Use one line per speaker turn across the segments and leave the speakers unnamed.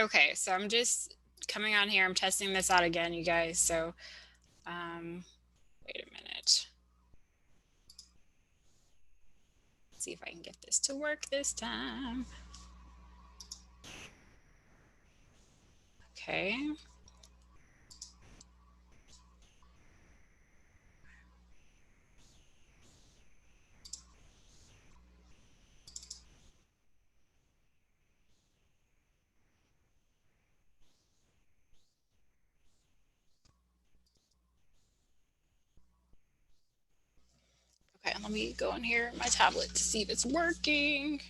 Okay, so I'm just coming on here. I'm testing this out again, you guys. So, wait a minute. See if I can get this to work this time. Okay. Okay, let me go in here, my tablet, to see if it's working.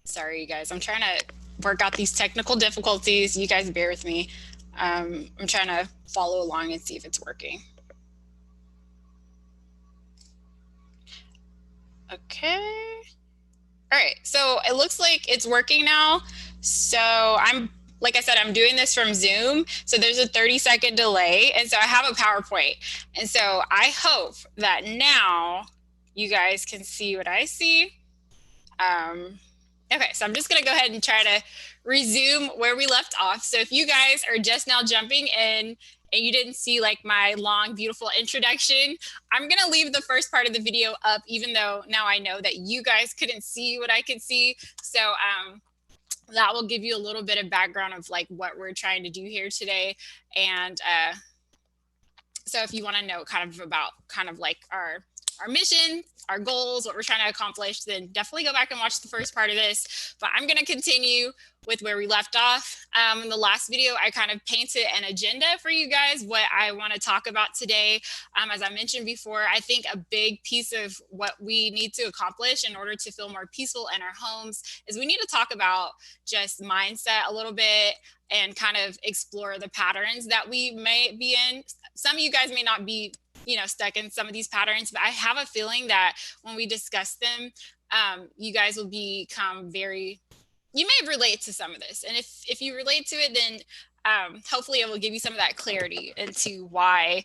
Sorry, you guys. I'm trying to work out these technical difficulties. You guys bear with me. I'm trying to follow along and see if it's working. Okay. All right. So it looks like it's working now. So like I said, I'm doing this from Zoom. So there's a 30-second delay. And so I have a PowerPoint. And so I hope that now you guys can see what I see. Okay, so I'm just going to go ahead and try to resume where we left off. So if you guys are just now jumping in and you didn't see like my long, beautiful introduction, I'm going to leave the first part of the video up, even though now I know that you guys couldn't see what I could see. So that will give you a little bit of background of like what we're trying to do here today. And so if you want to know kind of about kind of like our mission, our goals, what we're trying to accomplish, then definitely go back and watch the first part of this. But I'm going to continue with where we left off. In the last video, I kind of painted an agenda for you guys, what I want to talk about today. As I mentioned before, I think a big piece of what we need to accomplish in order to feel more peaceful in our homes is we need to talk about just mindset a little bit and kind of explore the patterns that we may be in. Some of you guys may not be stuck in some of these patterns, but I have a feeling that when we discuss them, you guys will become you may relate to some of this. And if you relate to it, then hopefully it will give you some of that clarity into why,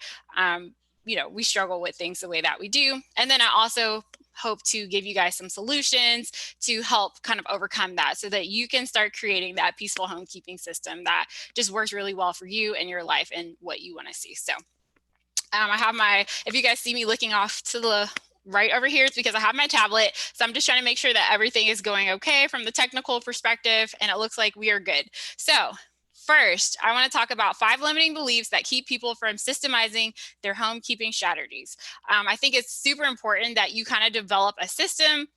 we struggle with things the way that we do. And then I also hope to give you guys some solutions to help kind of overcome that so that you can start creating that peaceful homekeeping system that just works really well for you and your life and what you want to see. So I have if you guys see me looking off to the right over here, it's because I have my tablet. So I'm just trying to make sure that everything is going okay from the technical perspective, and it looks like we are good. So first, I want to talk about 5 limiting beliefs that keep people from systemizing their homekeeping strategies. I think it's super important that you kind of develop a system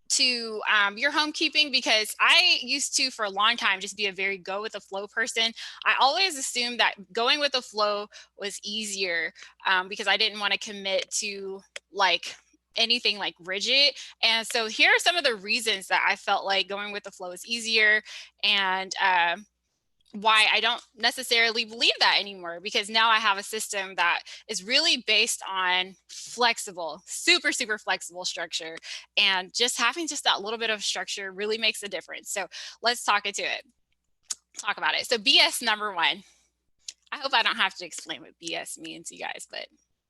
to your homekeeping, because I used to, for a long time, just be a very go with the flow person. I always assumed that going with the flow was easier because I didn't want to commit to like anything like rigid. And so here are some of the reasons that I felt like going with the flow is easier, and why I don't necessarily believe that anymore, because now I have a system that is really based on flexible, super, super flexible structure. And just having just that little bit of structure really makes a difference. So let's talk about it. So BS number 1. I hope I don't have to explain what BS means, you guys, but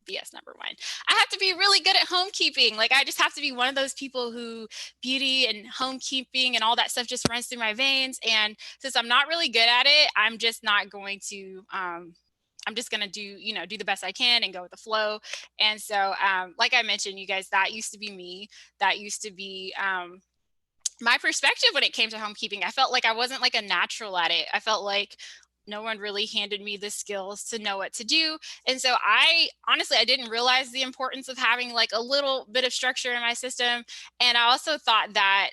BS number 1. I have to be really good at homekeeping. Like, I just have to be one of those people who beauty and homekeeping and all that stuff just runs through my veins. And since I'm not really good at it, I'm just not going to, I'm just going to do the best I can and go with the flow. And so, like I mentioned, you guys, that used to be me. That used to be, my perspective when it came to homekeeping. I felt like I wasn't like a natural at it. I felt like no one really handed me the skills to know what to do. And so I didn't realize the importance of having like a little bit of structure in my system. And I also thought that,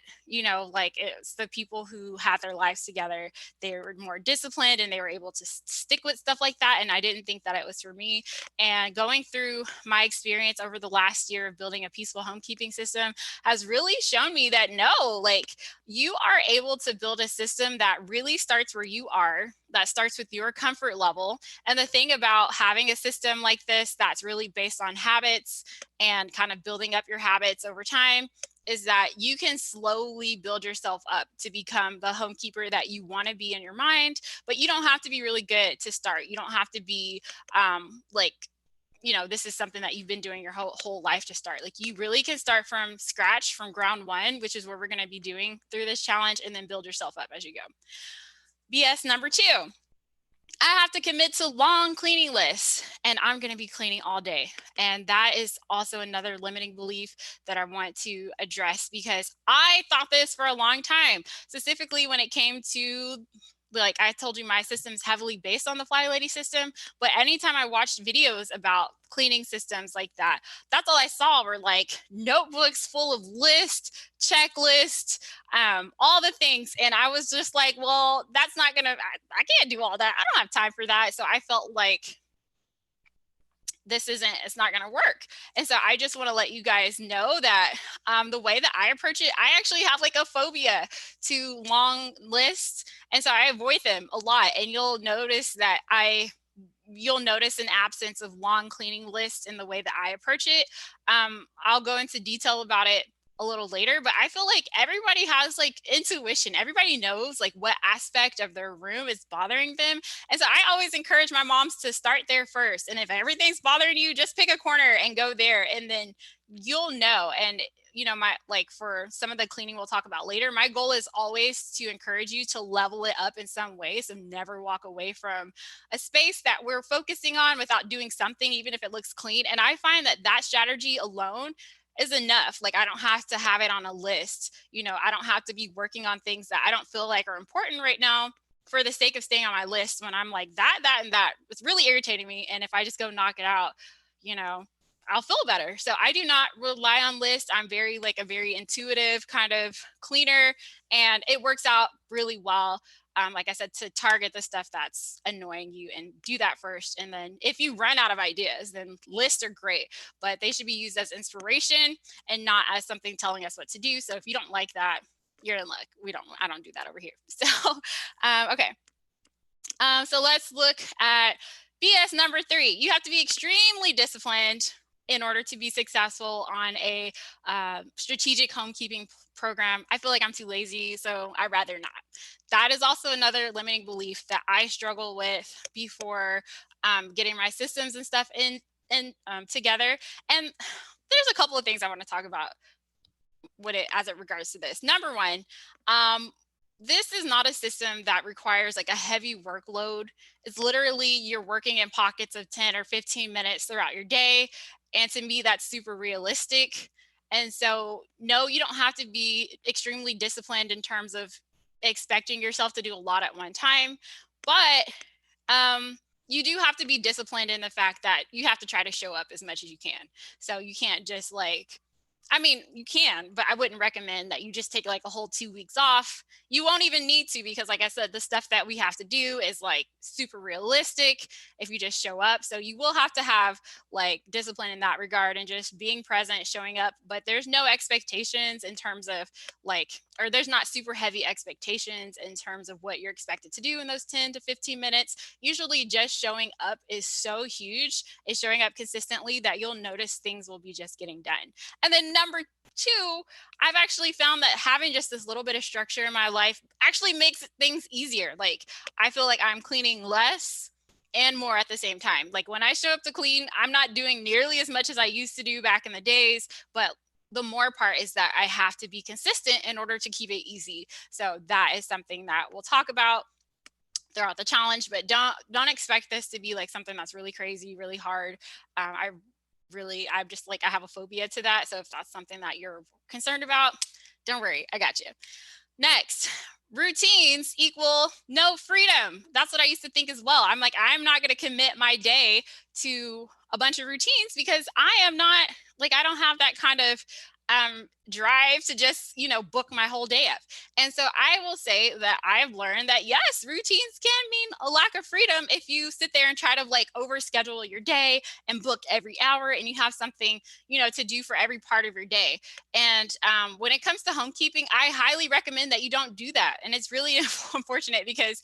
like it's the people who had their lives together, they were more disciplined and they were able to stick with stuff like that. And I didn't think that it was for me. And going through my experience over the last year of building a peaceful homekeeping system has really shown me that no, like you are able to build a system that really starts where you are, that starts with your comfort level. And the thing about having a system like this that's really based on habits and kind of building up your habits over time is that you can slowly build yourself up to become the homekeeper that you want to be in your mind. But you don't have to be really good to start. You don't have to be like you know, this is something that you've been doing your whole life to start. Like you really can start from scratch, from ground one, which is what we're going to be doing through this challenge, and then build yourself up as you go. BS number 2. I have to commit to long cleaning lists, and I'm going to be cleaning all day. And that is also another limiting belief that I want to address, because I thought this for a long time, specifically when it came to, like I told you, my system is heavily based on the Fly Lady system. But anytime I watched videos about cleaning systems like that, that's all I saw were like notebooks full of lists, checklists, all the things. And I was just like, well, that's not gonna, I can't do all that. I don't have time for that. So I felt like it's not going to work. And so I just want to let you guys know that the way that I approach it, I actually have like a phobia to long lists. And so I avoid them a lot. And you'll notice an absence of long cleaning lists in the way that I approach it. I'll go into detail about it a little later, but I feel like everybody has like intuition. Everybody knows like what aspect of their room is bothering them. And so I always encourage my moms to start there first. And if everything's bothering you, just pick a corner and go there, and then you'll know. And you know, for some of the cleaning we'll talk about later, my goal is always to encourage you to level it up in some way. So never walk away from a space that we're focusing on without doing something, even if it looks clean. And I find that strategy alone is enough. Like I don't have to have it on a list. You know, I don't have to be working on things that I don't feel like are important right now for the sake of staying on my list, when I'm like and that it's really irritating me. And if I just go knock it out, you know, I'll feel better. So I do not rely on lists. I'm very intuitive kind of cleaner, and it works out really well. Like I said, to target the stuff that's annoying you and do that first. And then if you run out of ideas, then lists are great, but they should be used as inspiration and not as something telling us what to do. So if you don't like that, you're in luck. I don't do that over here. So, okay. So let's look at BS number 3. You have to be extremely disciplined in order to be successful on a strategic homekeeping program. I feel like I'm too lazy, so I'd rather not. That is also another limiting belief that I struggle with before getting my systems and stuff together. And there's a couple of things I want to talk about as it regards to this. Number one, this is not a system that requires like a heavy workload. It's literally you're working in pockets of 10 or 15 minutes throughout your day. And to me, that's super realistic. And so, no, you don't have to be extremely disciplined in terms of expecting yourself to do a lot at one time. But you do have to be disciplined in the fact that you have to try to show up as much as you can. So you can't just you can, but I wouldn't recommend that you just take like a whole 2 weeks off. You won't even need to, because like I said, the stuff that we have to do is like super realistic if you just show up. So you will have to have like discipline in that regard and just being present, showing up. But there's no expectations in terms of there's not super heavy expectations in terms of what you're expected to do in those 10 to 15 minutes. Usually just showing up is so huge. It's showing up consistently that you'll notice things will be just getting done. And then number 2, I've actually found that having just this little bit of structure in my life actually makes things easier. Like I feel like I'm cleaning less and more at the same time. Like when I show up to clean, I'm not doing nearly as much as I used to do back in the days, but the more part is that I have to be consistent in order to keep it easy. So that is something that we'll talk about throughout the challenge, but don't expect this to be like something that's really crazy, really hard. I'm just like, I have a phobia to that. So if that's something that you're concerned about, don't worry, I got you. Next, routines equal no freedom. That's what I used to think as well. I'm like, I'm not going to commit my day to a bunch of routines because I don't have that kind of drive to just, book my whole day up. And so I will say that I've learned that yes, routines can mean a lack of freedom if you sit there and try to like overschedule your day and book every hour and you have something, to do for every part of your day. And when it comes to homekeeping, I highly recommend that you don't do that. And it's really unfortunate because,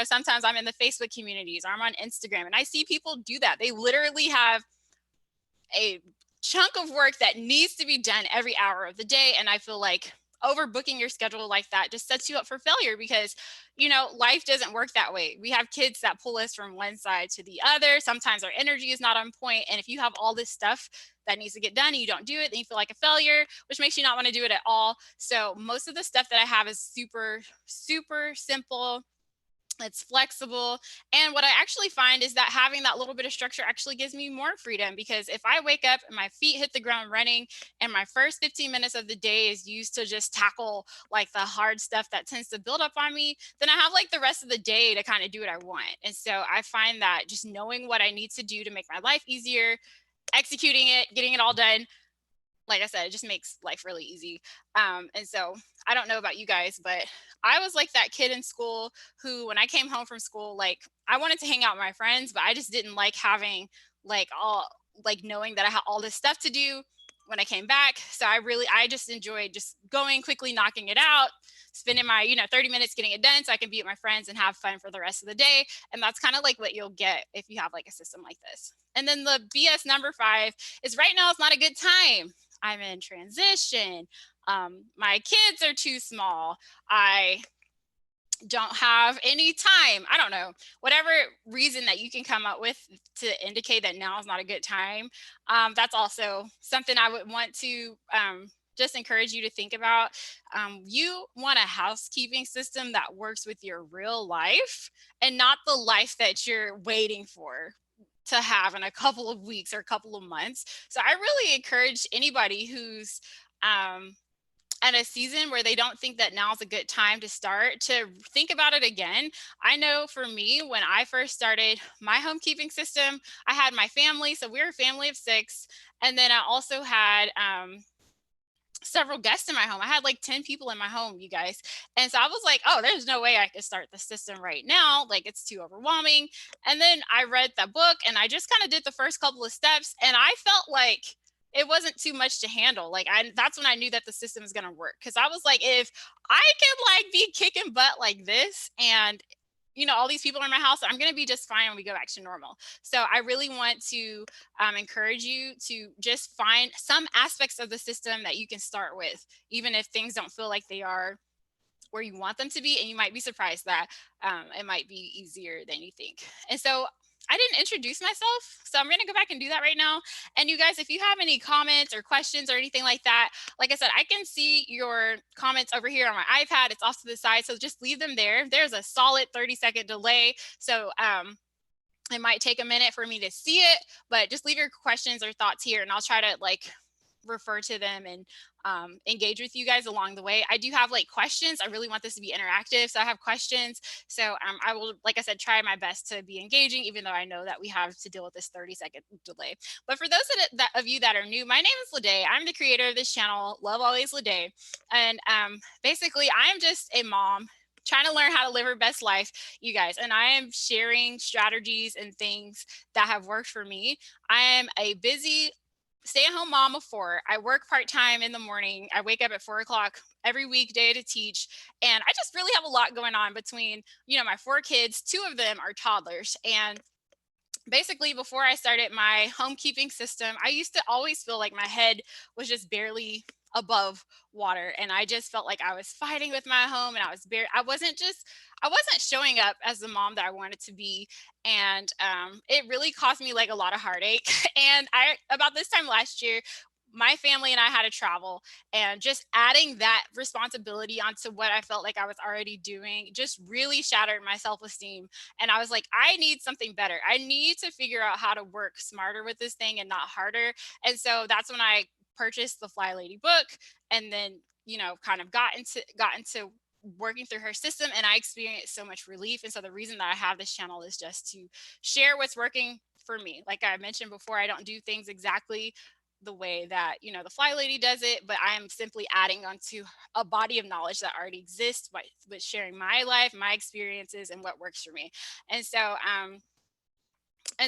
sometimes I'm in the Facebook communities or I'm on Instagram and I see people do that. They literally have a chunk of work that needs to be done every hour of the day. And I feel like, overbooking your schedule like that just sets you up for failure because, you know, life doesn't work that way. We have kids that pull us from one side to the other. Sometimes our energy is not on point. And if you have all this stuff that needs to get done and you don't do it, then you feel like a failure, which makes you not want to do it at all. So most of the stuff that I have is super, super simple. It's flexible. And what I actually find is that having that little bit of structure actually gives me more freedom, because if I wake up and my feet hit the ground running and my first 15 minutes of the day is used to just tackle like the hard stuff that tends to build up on me, then I have like the rest of the day to kind of do what I want. And so I find that just knowing what I need to do to make my life easier, executing it, getting it all done, like I said, it just makes life really easy. And so I don't know about you guys, but I was like that kid in school who, when I came home from school, like I wanted to hang out with my friends, but I just didn't like having like all, like knowing that I had all this stuff to do when I came back. So I just enjoyed just going quickly, knocking it out, spending my, 30 minutes getting it done so I can be with my friends and have fun for the rest of the day. And that's kind of like what you'll get if you have like a system like this. And then the BS number 5 is right now is not a good time. I'm in transition. My kids are too small. I don't have any time. I don't know, whatever reason that you can come up with to indicate that now is not a good time. That's also something I would want to just encourage you to think about. You want a housekeeping system that works with your real life and not the life that you're waiting for to have in a couple of weeks or a couple of months. So I really encourage anybody who's at a season where they don't think that now's a good time to start to think about it again. I know for me, when I first started my homekeeping system, I had my family. So we were a family of 6. And then I also had several guests in my home. I had like 10 people in my home, you guys. And so I was like, oh, there's no way I could start the system right now. Like, it's too overwhelming. And then I read that book and I just kind of did the first couple of steps and I felt like it wasn't too much to handle. Like, that's when I knew that the system is going to work. Cause I was like, if I can like be kicking butt like this and all these people in my house, I'm going to be just fine when we go back to normal. So I really want to encourage you to just find some aspects of the system that you can start with, even if things don't feel like they are where you want them to be. And you might be surprised that it might be easier than you think. And so I didn't introduce myself, so I'm going to go back and do that right now. And you guys, if you have any comments or questions or anything like that, like I said, I can see your comments over here on my iPad. It's off to the side, so just leave them there. There's a solid 30-second delay, so it might take a minute for me to see it, but just leave your questions or thoughts here, and I'll try to like refer to them and engage with you guys along the way. I do have like questions. I really want this to be interactive. So I have questions. So I will, like I said, try my best to be engaging, even though I know that we have to deal with this 30-second delay. But for those of you that are new, my name is Lede. I'm the creator of this channel, Love Always Lede. And basically, I'm just a mom trying to learn how to live her best life, you guys. And I am sharing strategies and things that have worked for me. I am a busy stay-at-home mom of 4. I work part-time in the morning. I wake up at 4 o'clock every weekday to teach. And I just really have a lot going on between, my 4 kids. 2 of them are toddlers. And basically, before I started my homekeeping system, I used to always feel like my head was just barely above water, and I just felt like I was fighting with my home, and I wasn't showing up as the mom that I wanted to be. And it really caused me like a lot of heartache. And about this time last year, my family and I had to travel, and just adding that responsibility onto what I felt like I was already doing just really shattered my self-esteem. And I was like, I need something better. I need to figure out how to work smarter with this thing and not harder. And so that's when I purchased the Fly Lady book, and then, kind of got into working through her system, and I experienced so much relief. And so the reason that I have this channel is just to share what's working for me. Like I mentioned before, I don't do things exactly the way that the Fly Lady does it, but I am simply adding onto a body of knowledge that already exists by with sharing my life, my experiences, and what works for me. And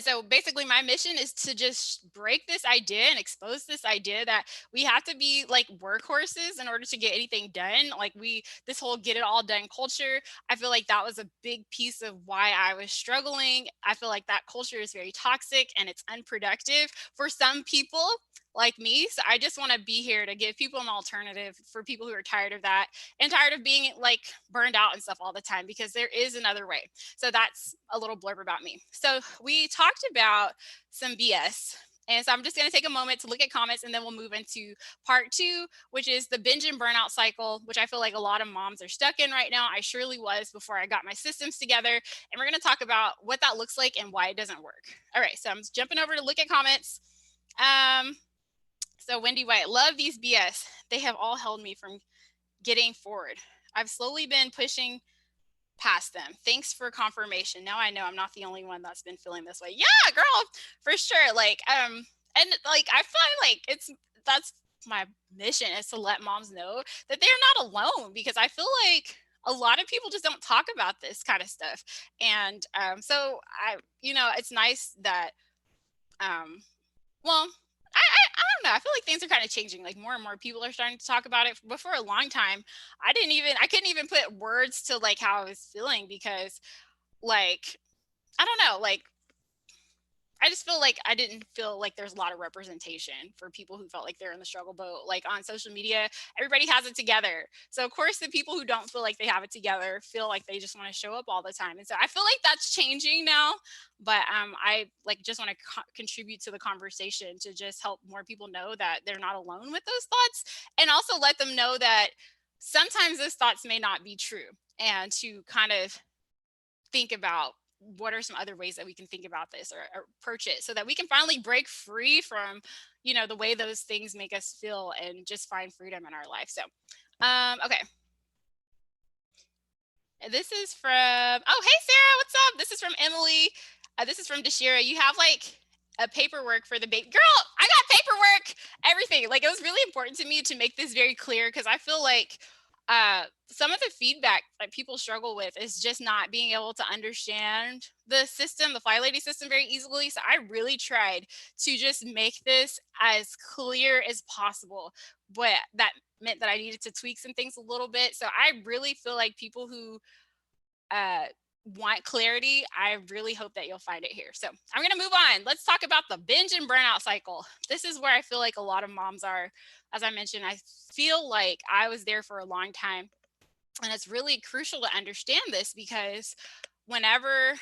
so basically my mission is to just break this idea and expose this idea that we have to be like workhorses in order to get anything done. Like this whole get it all done culture, I feel like that was a big piece of why I was struggling. I feel like that culture is very toxic and it's unproductive for some people. like me. So I just want to be here to give people an alternative for people who are tired of that and tired of being like burned out and stuff all the time, because there is another way. So that's a little blurb about me. So we talked about some BS. And so I'm just going to take a moment to look at comments, and then we'll move into part two, which is the binge and burnout cycle, which I feel like a lot of moms are stuck in right now. I surely was before I got my systems together. And we're going to talk about what that looks like and why it doesn't work. All right, so I'm jumping over to look at comments. So Wendy White, love these BS. They have all held me from getting forward. I've slowly been pushing past them. Thanks for confirmation. Now I know I'm not the only one that's been feeling this way. Yeah, girl, for sure. Like, and like I feel like that's my mission, is to let moms know that they're not alone, because I feel like a lot of people just don't talk about this kind of stuff. And so it's nice that well, I don't know. I feel like things are kind of changing. Like more and more people are starting to talk about it. But for a long time, I couldn't even put words to like how I was feeling, because like, I don't know, like I just feel like I didn't feel like there's a lot of representation for people who felt like they're in the struggle boat. Like on social media, everybody has it together. So of course, the people who don't feel like they have it together feel like they just want to show up all the time. And so I feel like that's changing now. But I like just want to contribute to the conversation to just help more people know that they're not alone with those thoughts, and also let them know that sometimes those thoughts may not be true, and to kind of think about what are some other ways that we can think about this, or approach it, so that we can finally break free from the way those things make us feel, and just find freedom in our life. So okay, this is from, oh hey Sarah, what's up? This is from Emily. This is from Deshira. You have like a paperwork for the baby girl. I got paperwork, everything. Like, it was really important to me to make this very clear, because I feel like some of the feedback that people struggle with is just not being able to understand the system, the Fly Lady system, very easily. So I really tried to just make this as clear as possible, but that meant that I needed to tweak some things a little bit. So I really feel like people who uh, want clarity, I really hope that you'll find it here. So I'm going to move on. Let's talk about the binge and burnout cycle. This is where I feel like a lot of moms are. As I mentioned, I feel like I was there for a long time. And it's really crucial to understand this, because whenever,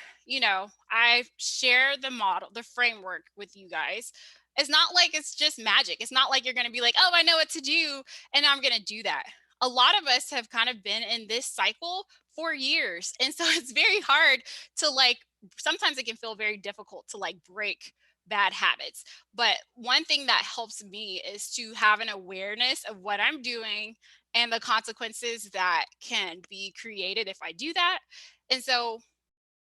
I share the model, the framework with you guys, it's not like it's just magic. It's not like you're going to be like, oh, I know what to do, and I'm going to do that. A lot of us have kind of been in this cycle for years. And so it's very hard to like, sometimes it can feel very difficult to like break bad habits. But one thing that helps me is to have an awareness of what I'm doing and the consequences that can be created if I do that. And so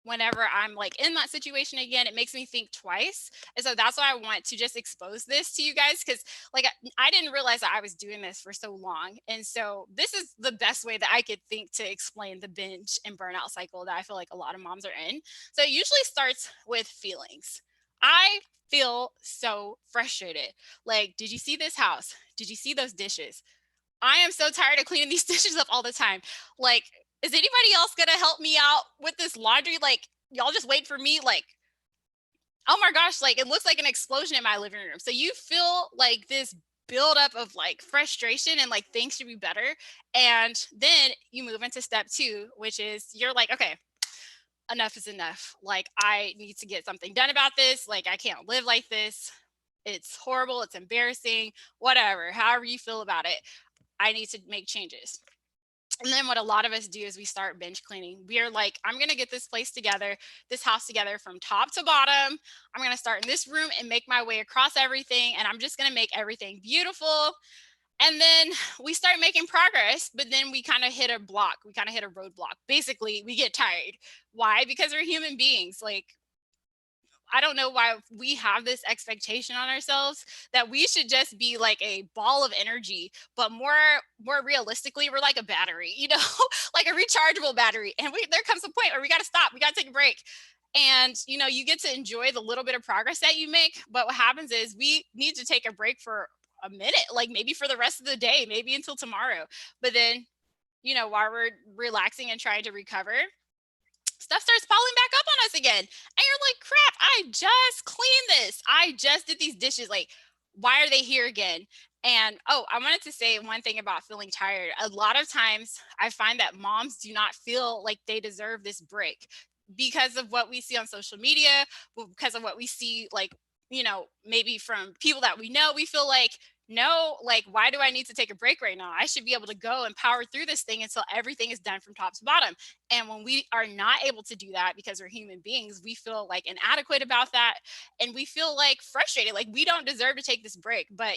whenever I'm like in that situation again, it makes me think twice. And so that's why I want to just expose this to you guys, because like I didn't realize that I was doing this for so long. And so this is the best way that I could think to explain the binge and burnout cycle that I feel like a lot of moms are in. So it usually starts with feelings. I feel so frustrated. Like, did you see this house? Did you see those dishes? I am so tired of cleaning these dishes up all the time. Like, is anybody else gonna help me out with this laundry? Like, y'all just wait for me. Like, oh my gosh, like it looks like an explosion in my living room. So you feel like this buildup of like frustration and like things should be better. And then you move into step two, which is you're like, okay, enough is enough. Like, I need to get something done about this. Like, I can't live like this. It's horrible. It's embarrassing, whatever, however you feel about it. I need to make changes. And then what a lot of us do is we start binge cleaning. We are like, I'm going to get this place together, this house together from top to bottom. I'm going to start in this room and make my way across everything. And I'm just going to make everything beautiful. And then we start making progress, but then we kind of hit a block. We kind of hit a roadblock. Basically, we get tired. Why? Because we're human beings. Like, I don't know why we have this expectation on ourselves that we should just be like a ball of energy, but more realistically, we're like a battery, like a rechargeable battery. And there comes a point where we got to stop. We got to take a break. And you get to enjoy the little bit of progress that you make. But what happens is we need to take a break for a minute, like maybe for the rest of the day, maybe until tomorrow. But then, while we're relaxing and trying to recover, stuff starts piling back up on us again. And you're like, crap, I just cleaned this. I just did these dishes. Like, why are they here again? And oh, I wanted to say one thing about feeling tired. A lot of times I find that moms do not feel like they deserve this break because of what we see on social media, because of what we see, like, maybe from people that we know. We feel like, no, like, why do I need to take a break right now? I should be able to go and power through this thing until everything is done from top to bottom. And when we are not able to do that because we're human beings, we feel like inadequate about that. And we feel like frustrated, like we don't deserve to take this break. But,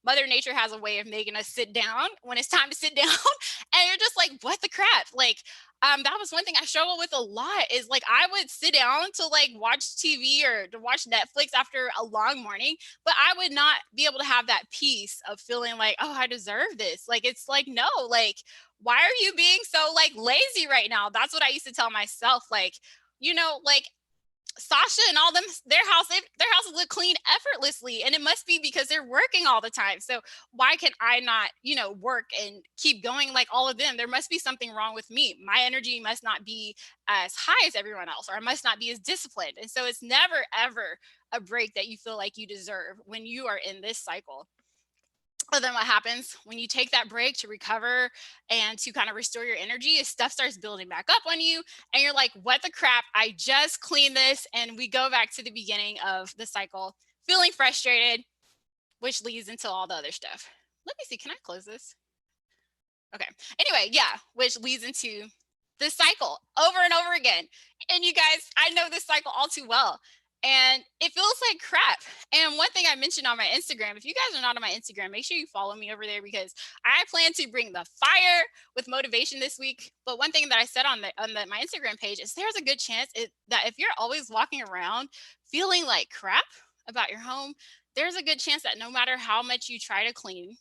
Mother Nature has a way of making us sit down when it's time to sit down. And you're just like, what the crap? Like, that was one thing I struggle with a lot is like I would sit down to like watch TV or to watch Netflix after a long morning, but I would not be able to have that peace of feeling like, oh, I deserve this. Like, it's like, no, like, why are you being so like lazy right now? That's what I used to tell myself. Like, like Sasha and all them, their houses look clean effortlessly, and it must be because they're working all the time. So why can I not, work and keep going like all of them? There must be something wrong with me. My energy must not be as high as everyone else, or I must not be as disciplined. And so it's never ever a break that you feel like you deserve when you are in this cycle. But then what happens when you take that break to recover and to kind of restore your energy is stuff starts building back up on you. And you're like, what the crap? I just cleaned this. And we go back to the beginning of the cycle, feeling frustrated, which leads into all the other stuff. Let me see. Can I close this? Okay. Anyway, yeah, which leads into this cycle over and over again. And you guys, I know this cycle all too well. And it feels like crap. And one thing I mentioned on my Instagram, if you guys are not on my Instagram, make sure you follow me over there because I plan to bring the fire with motivation this week. But one thing that I said on my Instagram page is there's a good chance that if you're always walking around feeling like crap about your home, there's a good chance that no matter how much you try to clean,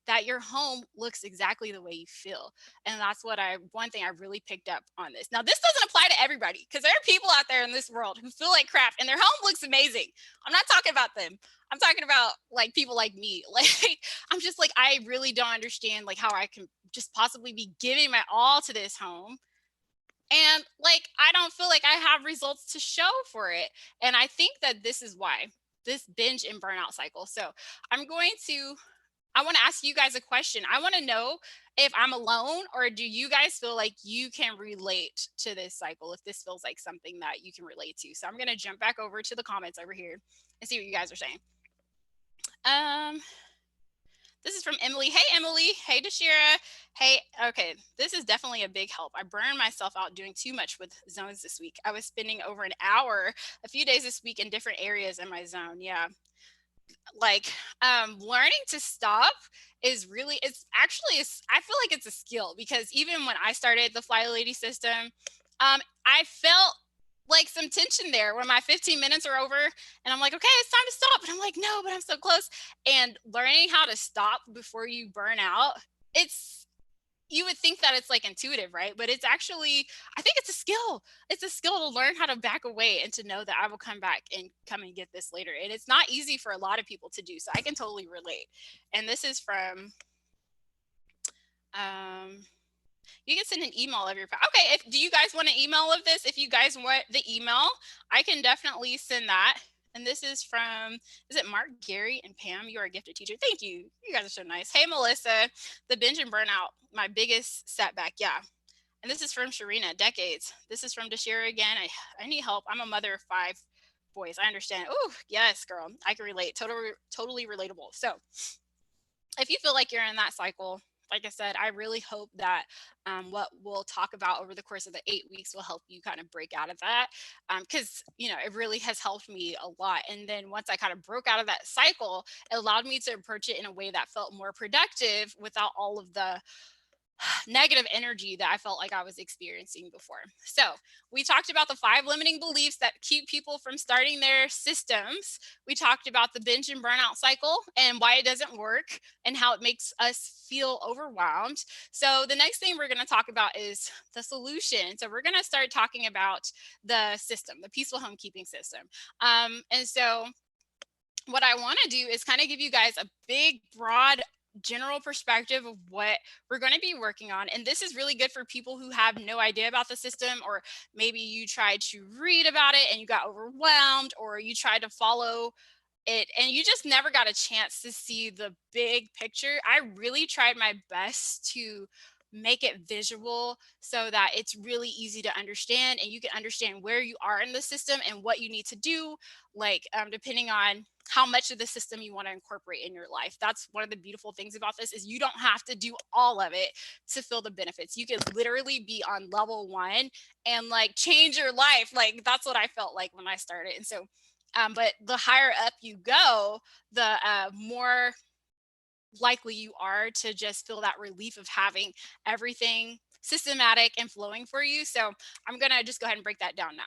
that your home looks exactly the way you feel. And that's one thing I really picked up on this. Now, this doesn't apply to everybody because there are people out there in this world who feel like crap and their home looks amazing. I'm not talking about them. I'm talking about like people like me. Like, I'm just like, I really don't understand like how I can just possibly be giving my all to this home. And like, I don't feel like I have results to show for it. And I think that this is why this binge and burnout cycle. So I want to ask you guys a question. I want to know if I'm alone or do you guys feel like you can relate to this cycle, if this feels like something that you can relate to. So I'm going to jump back over to the comments over here and see what you guys are saying. This is from Emily. Hey, Emily. Hey, Deshira. Hey, okay. This is definitely a big help. I burned myself out doing too much with zones this week. I was spending over an hour a few days this week in different areas in my zone. Yeah, like learning to stop is really I feel like it's a skill because even when I started the Fly Lady system, I felt like some tension there when my 15 minutes are over and I'm like, okay, it's time to stop. And I'm like, no, but I'm so close. And learning how to stop before you burn out, you would think that it's like intuitive, right? But it's actually, I think it's a skill. It's a skill to learn how to back away and to know that I will come back and come and get this later. And it's not easy for a lot of people to do. So I can totally relate. And this is from, you can send an email of your, okay. Do you guys want an email of this? If you guys want the email, I can definitely send that. And this is from, is it Mark, Gary, and Pam? You are a gifted teacher. Thank you. You guys are so nice. Hey, Melissa, the binge and burnout, my biggest setback. Yeah. And this is from Sharina, decades. This is from Deshira again. I need help. I'm a mother of 5 boys. I understand. Oh, yes, girl. I can relate. Totally relatable. So if you feel like you're in that cycle, like I said, I really hope that what we'll talk about over the course of the 8 weeks will help you kind of break out of that. Because, it really has helped me a lot. And then once I kind of broke out of that cycle, it allowed me to approach it in a way that felt more productive without all of the negative energy that I felt like I was experiencing before. So we talked about the 5 limiting beliefs that keep people from starting their systems. We talked about the binge and burnout cycle and why it doesn't work and how it makes us feel overwhelmed. So the next thing we're going to talk about is the solution. So we're going to start talking about the system, the peaceful homekeeping system. And so what I want to do is kind of give you guys a big, broad general perspective of what we're going to be working on. And this is really good for people who have no idea about the system, or maybe you tried to read about it and you got overwhelmed, or you tried to follow and you just never got a chance to see the big picture. I really tried my best to make it visual so that it's really easy to understand and you can understand where you are in the system and what you need to do, like depending on how much of the system you want to incorporate in your life. That's one of the beautiful things about this is you don't have to do all of it to feel the benefits. You could literally be on level 1 and like change your life. Like that's what I felt like when I started. And so but the higher up you go, the more likely you are to just feel that relief of having everything systematic and flowing for you. So I'm going to just go ahead and break that down now.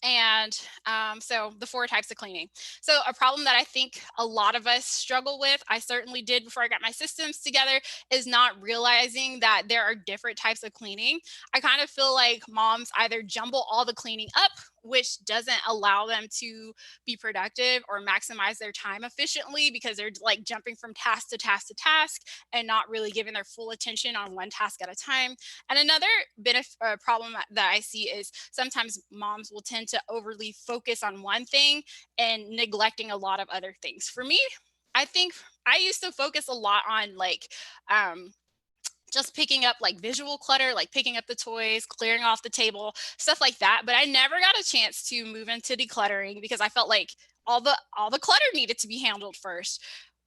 And so the 4 types of cleaning. So a problem that I think a lot of us struggle with, I certainly did before I got my systems together, is not realizing that there are different types of cleaning. I kind of feel like moms either jumble all the cleaning up, which doesn't allow them to be productive or maximize their time efficiently because they're like jumping from task to task to task and not really giving their full attention on one task at a time. And another problem that I see is sometimes moms will tend to overly focus on one thing and neglecting a lot of other things. For me, I think I used to focus a lot on like just picking up like visual clutter, like picking up the toys, clearing off the table, stuff like that. But I never got a chance to move into decluttering because I felt like all the clutter needed to be handled first,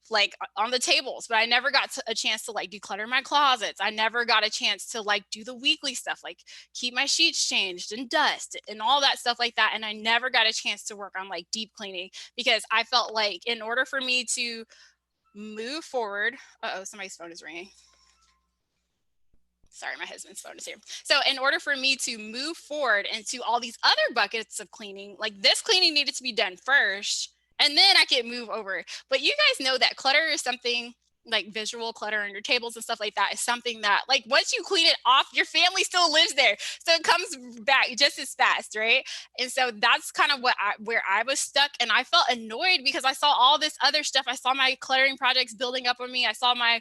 like on the tables. But I never got a chance to like declutter my closets. I never got a chance to like do the weekly stuff, like keep my sheets changed and dust and all that stuff like that. And I never got a chance to work on like deep cleaning because I felt like in order for me to move forward, uh-oh, somebody's phone is ringing. Sorry, my husband's phone is here. So in order for me to move forward into all these other buckets of cleaning, like this cleaning needed to be done first, and then I could move over. But you guys know that clutter is something like visual clutter on your tables and stuff like that is something that like once you clean it off, your family still lives there. So it comes back just as fast, right? And so that's kind of where I was stuck. And I felt annoyed because I saw all this other stuff. I saw my cluttering projects building up on me. I saw my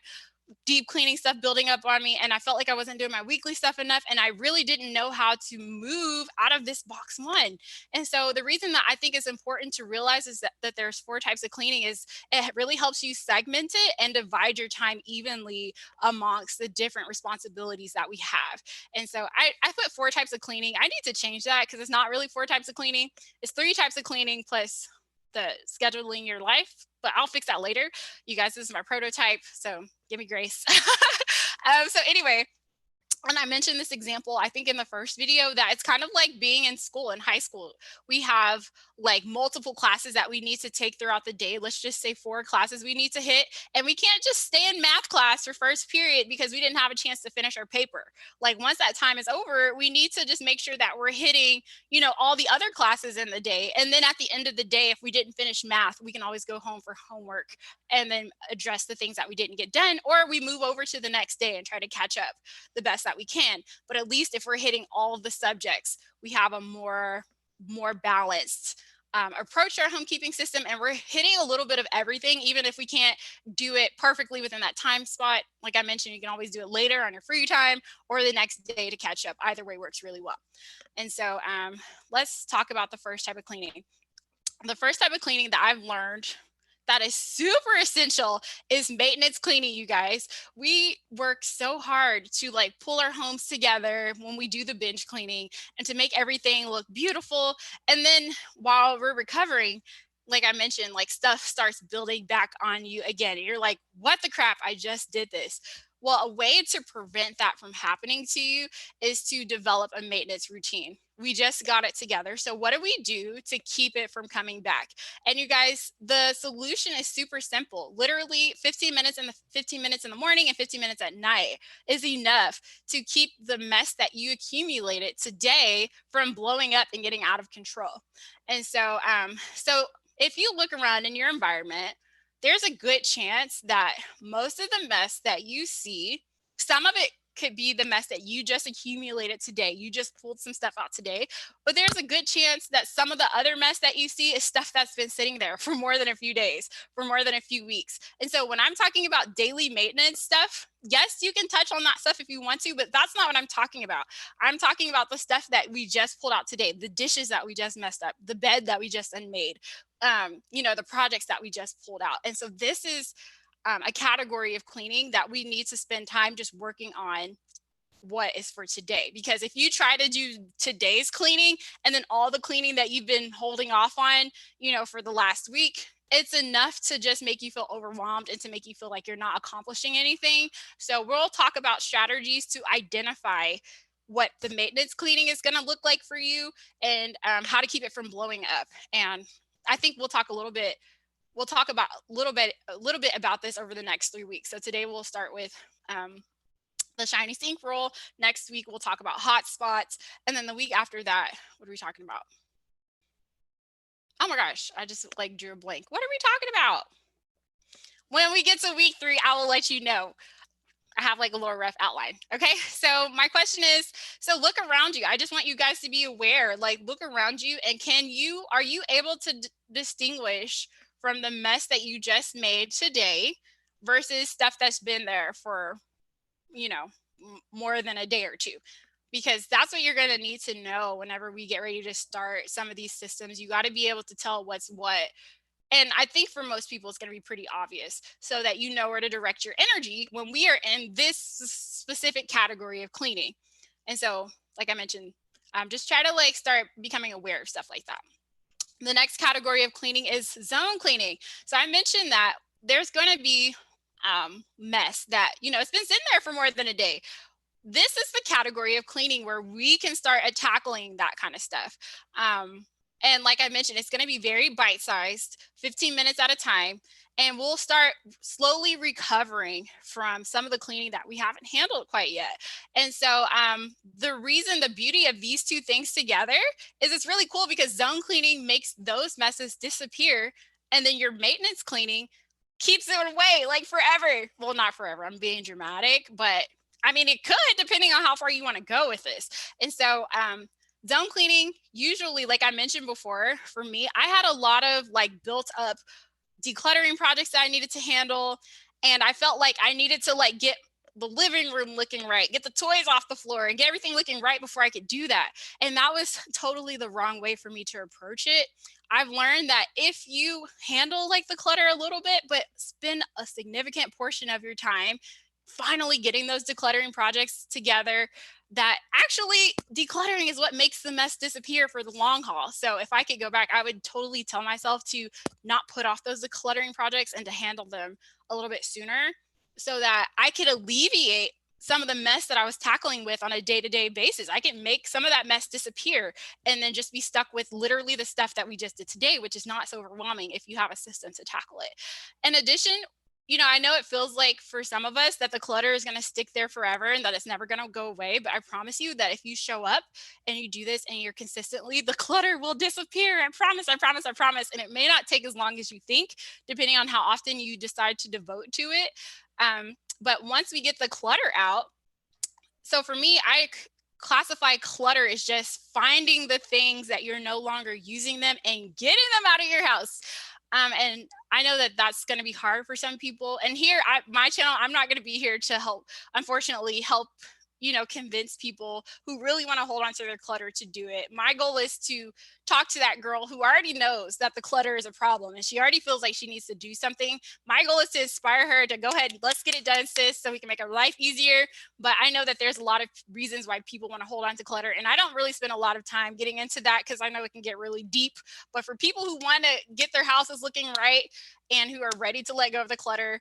deep cleaning stuff building up on me, and I felt like I wasn't doing my weekly stuff enough, and I really didn't know how to move out of this box 1. And so the reason that I think is important to realize is that there's 4 types of cleaning is it really helps you segment it and divide your time evenly amongst the different responsibilities that we have. And so I put 4 types of cleaning. I need to change that because it's not really 4 types of cleaning. It's 3 types of cleaning plus the scheduling your life, but I'll fix that later. You guys, this is my prototype, so give me grace. So anyway, and I mentioned this example, I think in the first video, that it's kind of like being in school, in high school. We have like multiple classes that we need to take throughout the day. Let's just say 4 classes we need to hit. And we can't just stay in math class for first period because we didn't have a chance to finish our paper. Like once that time is over, we need to just make sure that we're hitting, all the other classes in the day. And then at the end of the day, if we didn't finish math, we can always go home for homework and then address the things that we didn't get done, or we move over to the next day and try to catch up the best that we can. But at least if we're hitting all of the subjects, we have a more balanced approach to our homekeeping system, and we're hitting a little bit of everything, even if we can't do it perfectly within that time spot. Like I mentioned, you can always do it later on your free time or the next day to catch up. Either way works really well. And so let's talk about the first type of cleaning. The first type of cleaning that I've learned that is super essential is maintenance cleaning, you guys. We work so hard to like pull our homes together when we do the binge cleaning and to make everything look beautiful. And then while we're recovering, like I mentioned, like stuff starts building back on you again. And you're like, what the crap? I just did this. Well, a way to prevent that from happening to you is to develop a maintenance routine. We just got it together. So what do we do to keep it from coming back? And you guys, the solution is super simple. Literally 15 minutes in the morning and 15 minutes at night is enough to keep the mess that you accumulated today from blowing up and getting out of control. And so if you look around in your environment, there's a good chance that most of the mess that you see, some of it could be the mess that you just accumulated today. You just pulled some stuff out today, but there's a good chance that some of the other mess that you see is stuff that's been sitting there for more than a few days, for more than a few weeks. And so when I'm talking about daily maintenance stuff, yes, you can touch on that stuff if you want to, but that's not what I'm talking about. I'm talking about the stuff that we just pulled out today, the dishes that we just messed up, the bed that we just unmade, the projects that we just pulled out. And so this is a category of cleaning that we need to spend time just working on what is for today. Because if you try to do today's cleaning and then all the cleaning that you've been holding off on, for the last week, it's enough to just make you feel overwhelmed and to make you feel like you're not accomplishing anything. So we'll talk about strategies to identify what the maintenance cleaning is going to look like for you, and how to keep it from blowing up. And I think we'll talk about a little bit about this over the next 3 weeks. So today we'll start with the shiny sink roll. Next week we'll talk about hot spots, and then the week after that, what are we talking about? Oh my gosh, I just like drew a blank. What are we talking about? When we get to week 3, I will let you know. I have like a little rough outline. Okay. So my question is, so look around you. I just want you guys to be aware, like look around you, and are you able to distinguish from the mess that you just made today versus stuff that's been there for, more than a day or two? Because that's what you're going to need to know whenever we get ready to start some of these systems. You got to be able to tell what's what. And I think for most people, it's going to be pretty obvious, so that you know where to direct your energy when we are in this specific category of cleaning. And so, like I mentioned, just try to start becoming aware of stuff like that. The next category of cleaning is zone cleaning. So I mentioned that there's going to be mess that, it's been sitting there for more than a day. This is the category of cleaning where we can start tackling that kind of stuff. And like I mentioned, it's going to be very bite-sized, 15 minutes at a time. And we'll start slowly recovering from some of the cleaning that we haven't handled quite yet. And so the beauty of these two things together is it's really cool, because zone cleaning makes those messes disappear. And then your maintenance cleaning keeps it away like forever. Well, not forever. I'm being dramatic, but I mean, it could, depending on how far you want to go with this. And so zone cleaning, usually, like I mentioned before, for me, I had a lot of built up decluttering projects that I needed to handle. And I felt like I needed to get the living room looking right, get the toys off the floor, and get everything looking right before I could do that. And that was totally the wrong way for me to approach it. I've learned that if you handle the clutter a little bit, but spend a significant portion of your time finally getting those decluttering projects together, that actually decluttering is what makes the mess disappear for the long haul. So if I could go back, I would totally tell myself to not put off those decluttering projects and to handle them a little bit sooner, so that I could alleviate some of the mess that I was tackling with on a day-to-day basis. I can make some of that mess disappear and then just be stuck with literally the stuff that we just did today, which is not so overwhelming if you have a system to tackle it. In addition, I know it feels like for some of us that the clutter is going to stick there forever and that it's never going to go away. But I promise you that if you show up and you do this and you're consistently, the clutter will disappear. I promise, I promise, I promise. And it may not take as long as you think, depending on how often you decide to devote to it. But once we get the clutter out, so for me, I classify clutter as just finding the things that you're no longer using them and getting them out of your house. And I know that that's going to be hard for some people. And here, my channel, I'm not going to be here to unfortunately help convince people who really want to hold on to their clutter to do it. My goal is to talk to that girl who already knows that the clutter is a problem and she already feels like she needs to do something. My goal is to inspire her to go ahead, let's get it done, sis, so we can make our life easier. But I know that there's a lot of reasons why people want to hold on to clutter. And I don't really spend a lot of time getting into that because I know it can get really deep. But for people who want to get their houses looking right and who are ready to let go of the clutter,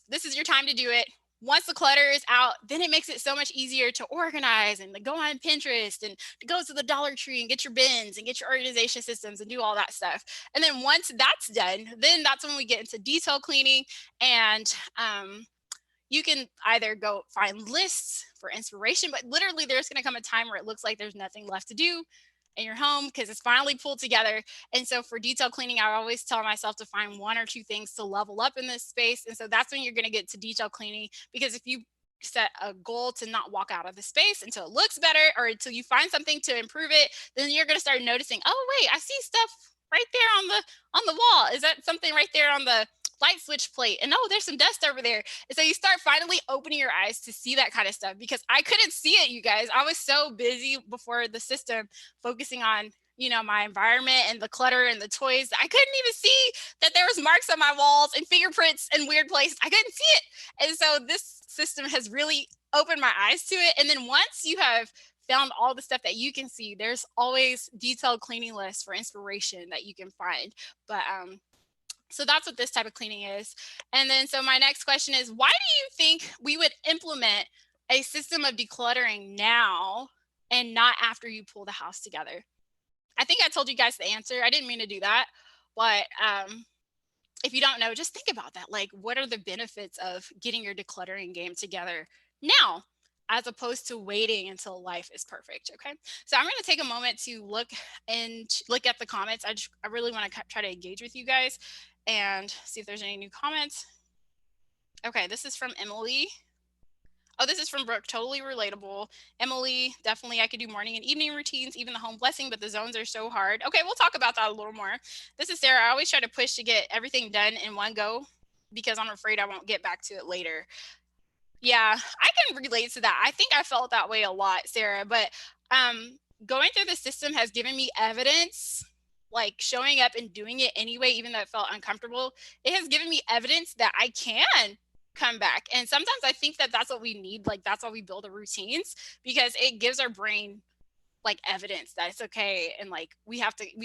this is your time to do it. Once the clutter is out, then it makes it so much easier to organize and to go on Pinterest and to go to the Dollar Tree and get your bins and get your organization systems and do all that stuff. And then once that's done, then that's when we get into detail cleaning. And you can either go find lists for inspiration, but literally there's going to come a time where it looks like there's nothing left to do in your home because it's finally pulled together. And so for detail cleaning, I always tell myself to find 1 or 2 things to level up in this space. And so that's when you're going to get to detail cleaning, because if you set a goal to not walk out of the space until it looks better or until you find something to improve it, then you're going to start noticing, oh wait, I see stuff right there on the wall. Is that something right there on the light switch plate? And oh, there's some dust over there. And so you start finally opening your eyes to see that kind of stuff, because I couldn't see it, you guys. I was so busy before the system focusing on, you know, my environment and the clutter and the toys. I couldn't even see that there was marks on my walls and fingerprints in weird places. I couldn't see it. And so this system has really opened my eyes to it. And then once you have found all the stuff that you can see, there's always detailed cleaning lists for inspiration that you can find. But so that's what this type of cleaning is. And then so my next question is, why do you think we would implement a system of decluttering now and not after you pull the house together? I think I told you guys the answer. I didn't mean to do that, but if you don't know, just think about that. Like, what are the benefits of getting your decluttering game together now, as opposed to waiting until life is perfect? Okay. So I'm going to take a moment to look at the comments. I really want to try to engage with you guys and see if there's any new comments. Okay. This is from Emily. Oh, this is from Brooke. Totally relatable. Emily, definitely I could do morning and evening routines, even the home blessing, but the zones are so hard. Okay, we'll talk about that a little more. This is Sarah. I always try to push to get everything done in one go because I'm afraid I won't get back to it later. Yeah, I can relate to that. I think I felt that way a lot, Sarah, but going through the system has given me evidence, like showing up and doing it anyway, even though it felt uncomfortable. It has given me evidence that I can come back. And sometimes I think that that's what we need. Like, that's why we build the routines, because it gives our brain like evidence that it's okay, and like we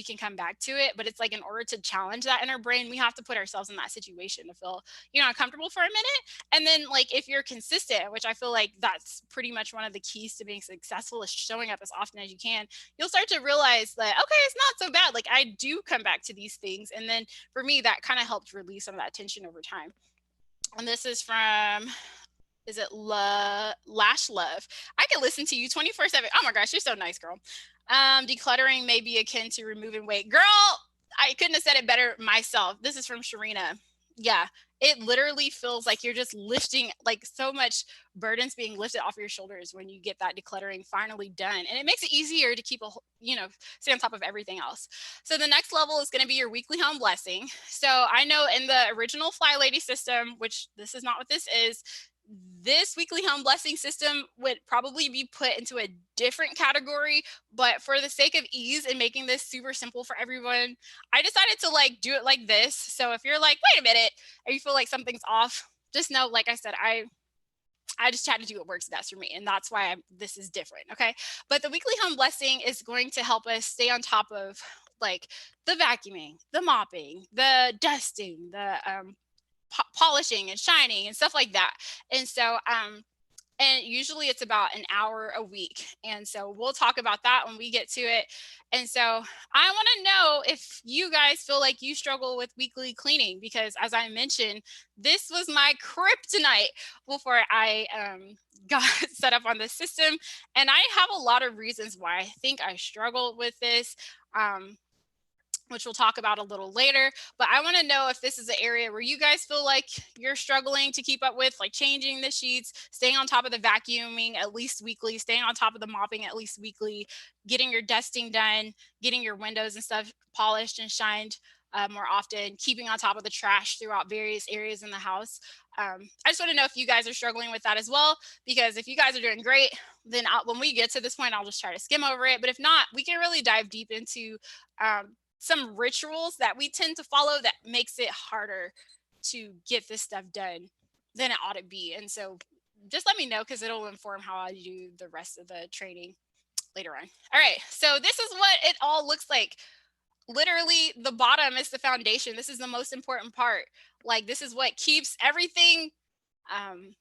can come back to it. But it's like, in order to challenge that in our brain, we have to put ourselves in that situation to feel, you know, uncomfortable for a minute. And then like, if you're consistent, which I feel like that's pretty much one of the keys to being successful, is showing up as often as you can, you'll start to realize that, okay, it's not so bad. Like, I do come back to these things. And then for me, that kind of helped release some of that tension over time. And this is from, is it Lash Love? I can listen to you 24/7. Oh my gosh, you're so nice, girl. Decluttering may be akin to removing weight. Girl, I couldn't have said it better myself. This is from Sharina. Yeah, it literally feels like you're just lifting, like so much burdens being lifted off your shoulders when you get that decluttering finally done. And it makes it easier to keep stay on top of everything else. So the next level is going to be your weekly home blessing. So I know in the original Fly Lady system, which this is not what this is, this weekly home blessing system would probably be put into a different category, but for the sake of ease and making this super simple for everyone, I decided to like do it like this. So if you're like, wait a minute, or you feel like something's off, just know, like I said, I just try to do what works best for me, and that's why this is different. Okay, but the weekly home blessing is going to help us stay on top of like the vacuuming, the mopping, the dusting, the polishing and shining and stuff like that. And so and usually it's about an hour a week. And so we'll talk about that when we get to it. And so I want to know if you guys feel like you struggle with weekly cleaning, because as I mentioned, this was my kryptonite before I got set up on the system. And I have a lot of reasons why I think I struggled with this. Which we'll talk about a little later. But I want to know if this is an area where you guys feel like you're struggling to keep up with, like changing the sheets, staying on top of the vacuuming at least weekly, staying on top of the mopping at least weekly, getting your dusting done, getting your windows and stuff polished and shined more often, keeping on top of the trash throughout various areas in the house. I just want to know if you guys are struggling with that as well, because if you guys are doing great, then when we get to this point, I'll just try to skim over it. But if not, we can really dive deep into some rituals that we tend to follow that makes it harder to get this stuff done than it ought to be. And so just let me know, because it'll inform how I do the rest of the training later on. All right, so this is what it all looks like. Literally, the bottom is the foundation. This is the most important part. Like, this is what keeps everything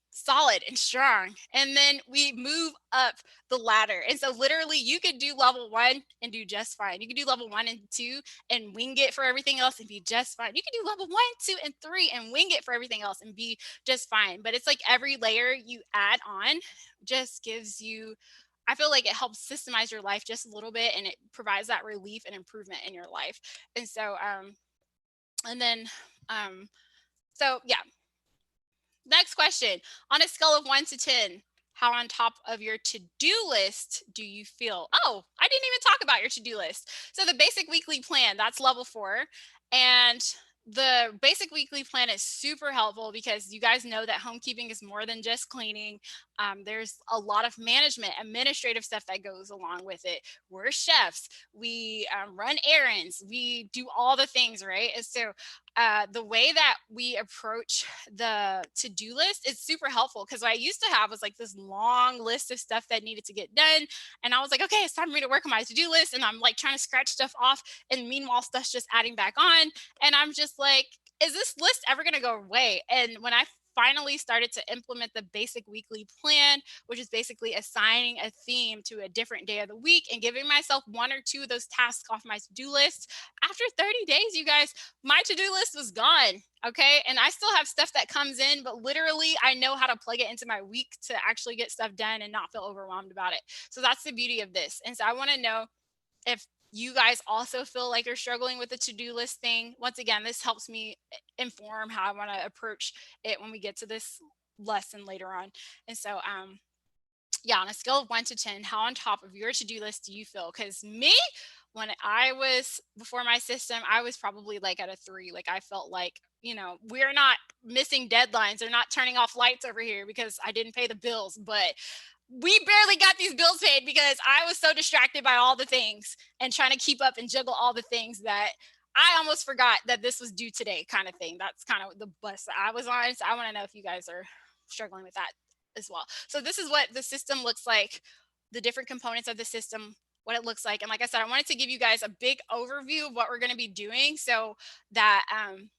solid and strong. And then we move up the ladder. And so literally you could do level 1 and do just fine. You could do level 1 and 2 and wing it for everything else and be just fine. You could do level 1, 2, and 3 and wing it for everything else and be just fine. But it's like every layer you add on just gives you, I feel like it helps systemize your life just a little bit, and it provides that relief and improvement in your life. And so, and then, so yeah, Next question. On a scale of 1 to 10, how on top of your to-do list do you feel? Oh, I didn't even talk about your to-do list. So the basic weekly plan, that's level 4. And the basic weekly plan is super helpful because you guys know that homekeeping is more than just cleaning. There's a lot of management, administrative stuff that goes along with it. We're chefs. We run errands. We do all the things, right? And so the way that we approach the to-do list is super helpful because what I used to have was like this long list of stuff that needed to get done. And I was like, okay, it's time for me to work on my to-do list. And I'm like trying to scratch stuff off. And meanwhile, stuff's just adding back on. And I'm just like, is this list ever going to go away? And when I finally started to implement the basic weekly plan, which is basically assigning a theme to a different day of the week and giving myself one or two of those tasks off my to-do list, after 30 days, you guys, my to-do list was gone. Okay. And I still have stuff that comes in, but literally I know how to plug it into my week to actually get stuff done and not feel overwhelmed about it. So that's the beauty of this. And so I want to know if you guys also feel like you're struggling with the to-do list thing. Once again, this helps me inform how I want to approach it when we get to this lesson later on. And so yeah, on a scale of 1 to 10, how on top of your to-do list do you feel? Because me, when I was before my system, I was probably like at a 3. Like I felt like, we're not missing deadlines. They're not turning off lights over here because I didn't pay the bills. But we barely got these bills paid because I was so distracted by all the things and trying to keep up and juggle all the things that I almost forgot that this was due today, kind of thing. That's kind of the bus that I was on. So I want to know if you guys are struggling with that as well. So this is what the system looks like, the different components of the system, what it looks like. And like I said, I wanted to give you guys a big overview of what we're going to be doing so that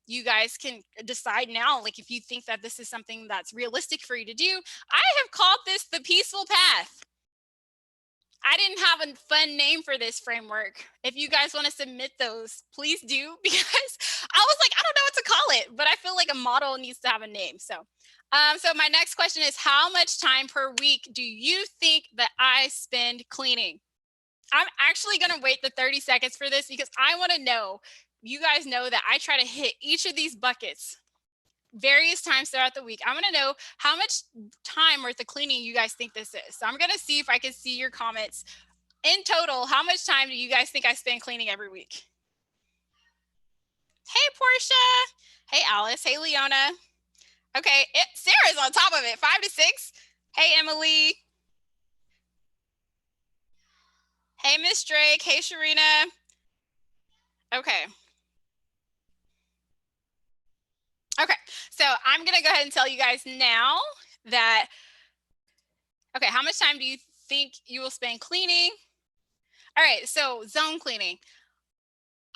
you guys can decide now, like if you think that this is something that's realistic for you to do. I have called this the peaceful path. I didn't have a fun name for this framework. If you guys want to submit those, please do, because I was like, I don't know what to call it, but I feel like a model needs to have a name. So my next question is, how much time per week do you think that I spend cleaning? I'm actually going to wait the 30 seconds for this because I want to know, you guys know that I try to hit each of these buckets various times throughout the week. I want to know how much time worth of cleaning you guys think this is. So I'm going to see if I can see your comments. In total, how much time do you guys think I spend cleaning every week? Hey, Portia. Hey, Alice. Hey, Leona. Okay, Sarah's on top of it, 5 to 6. Hey, Emily. Hey, Miss Drake. Hey, Sharina. Okay. Okay, so I'm going to go ahead and tell you guys now that, okay, how much time do you think you will spend cleaning? All right, so zone cleaning.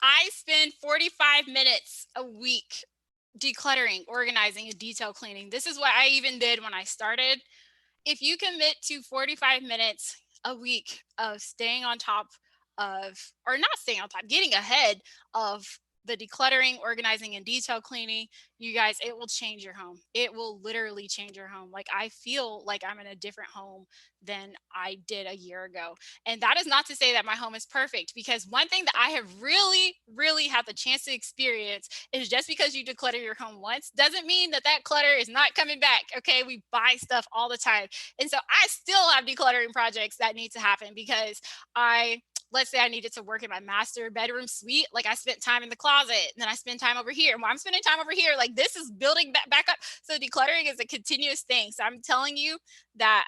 I spend 45 minutes a week decluttering, organizing, and detail cleaning. This is what I even did when I started. If you commit to 45 minutes a week of staying on top of, or not staying on top, getting ahead of the decluttering, organizing, and detail cleaning, you guys, it will change your home. It will literally change your home. Like I feel like I'm in a different home than I did a year ago. And that is not to say that my home is perfect, because one thing that I have really, really had the chance to experience is just because you declutter your home once doesn't mean that that clutter is not coming back. Okay. We buy stuff all the time. And so I still have decluttering projects that need to happen because let's say I needed to work in my master bedroom suite. Like I spent time in the closet and then I spend time over here. And while I'm spending time over here, like this is building back up. So decluttering is a continuous thing. So I'm telling you that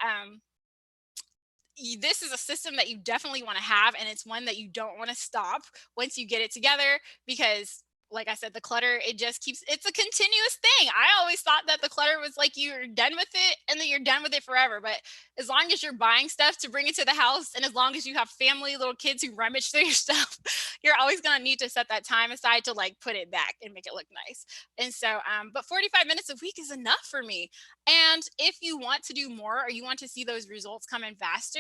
this is a system that you definitely want to have, and it's one that you don't want to stop once you get it together, because like I said, the clutter, it's a continuous thing. I always thought that the clutter was like you're done with it and then you're done with it forever. But as long as you're buying stuff to bring it to the house, and as long as you have family, little kids who rummage through your stuff, you're always going to need to set that time aside to like put it back and make it look nice. And so, but 45 minutes a week is enough for me. And if you want to do more, or you want to see those results come in faster,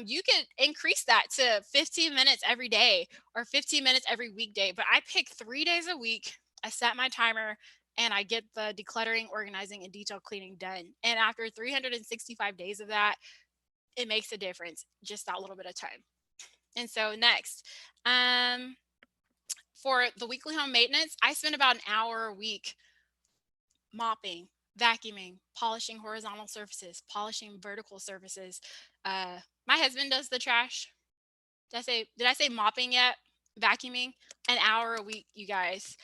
you could increase that to 15 minutes every day or 15 minutes every weekday. But I pick 3 days a week. I set my timer and I get the decluttering, organizing, and detail cleaning done. And after 365 days of that, it makes a difference, just that little bit of time. And so next, for the weekly home maintenance, I spend about an hour a week mopping, vacuuming, polishing horizontal surfaces, polishing vertical surfaces. My husband does the trash. Did I say mopping yet? Vacuuming, an hour a week, you guys.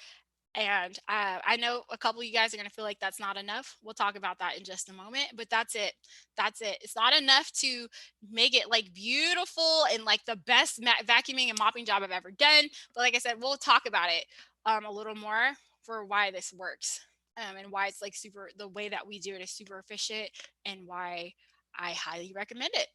And I know a couple of you guys are going to feel like that's not enough. We'll talk about that in just a moment, but that's it. That's it. It's not enough to make it like beautiful and like the best vacuuming and mopping job I've ever done. But like I said, we'll talk about it a little more for why this works, and why it's like super, the way that we do it is super efficient, and why I highly recommend it.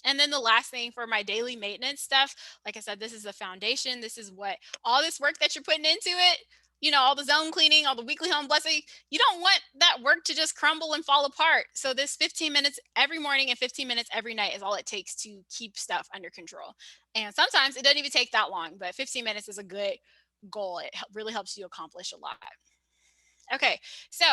And then the last thing for my daily maintenance stuff, like I said, this is the foundation. This is what all this work that you're putting into it, all the zone cleaning, all the weekly home blessing, you don't want that work to just crumble and fall apart. So this 15 minutes every morning and 15 minutes every night is all it takes to keep stuff under control. And sometimes it doesn't even take that long, but 15 minutes is a good goal. It really helps you accomplish a lot. Okay, so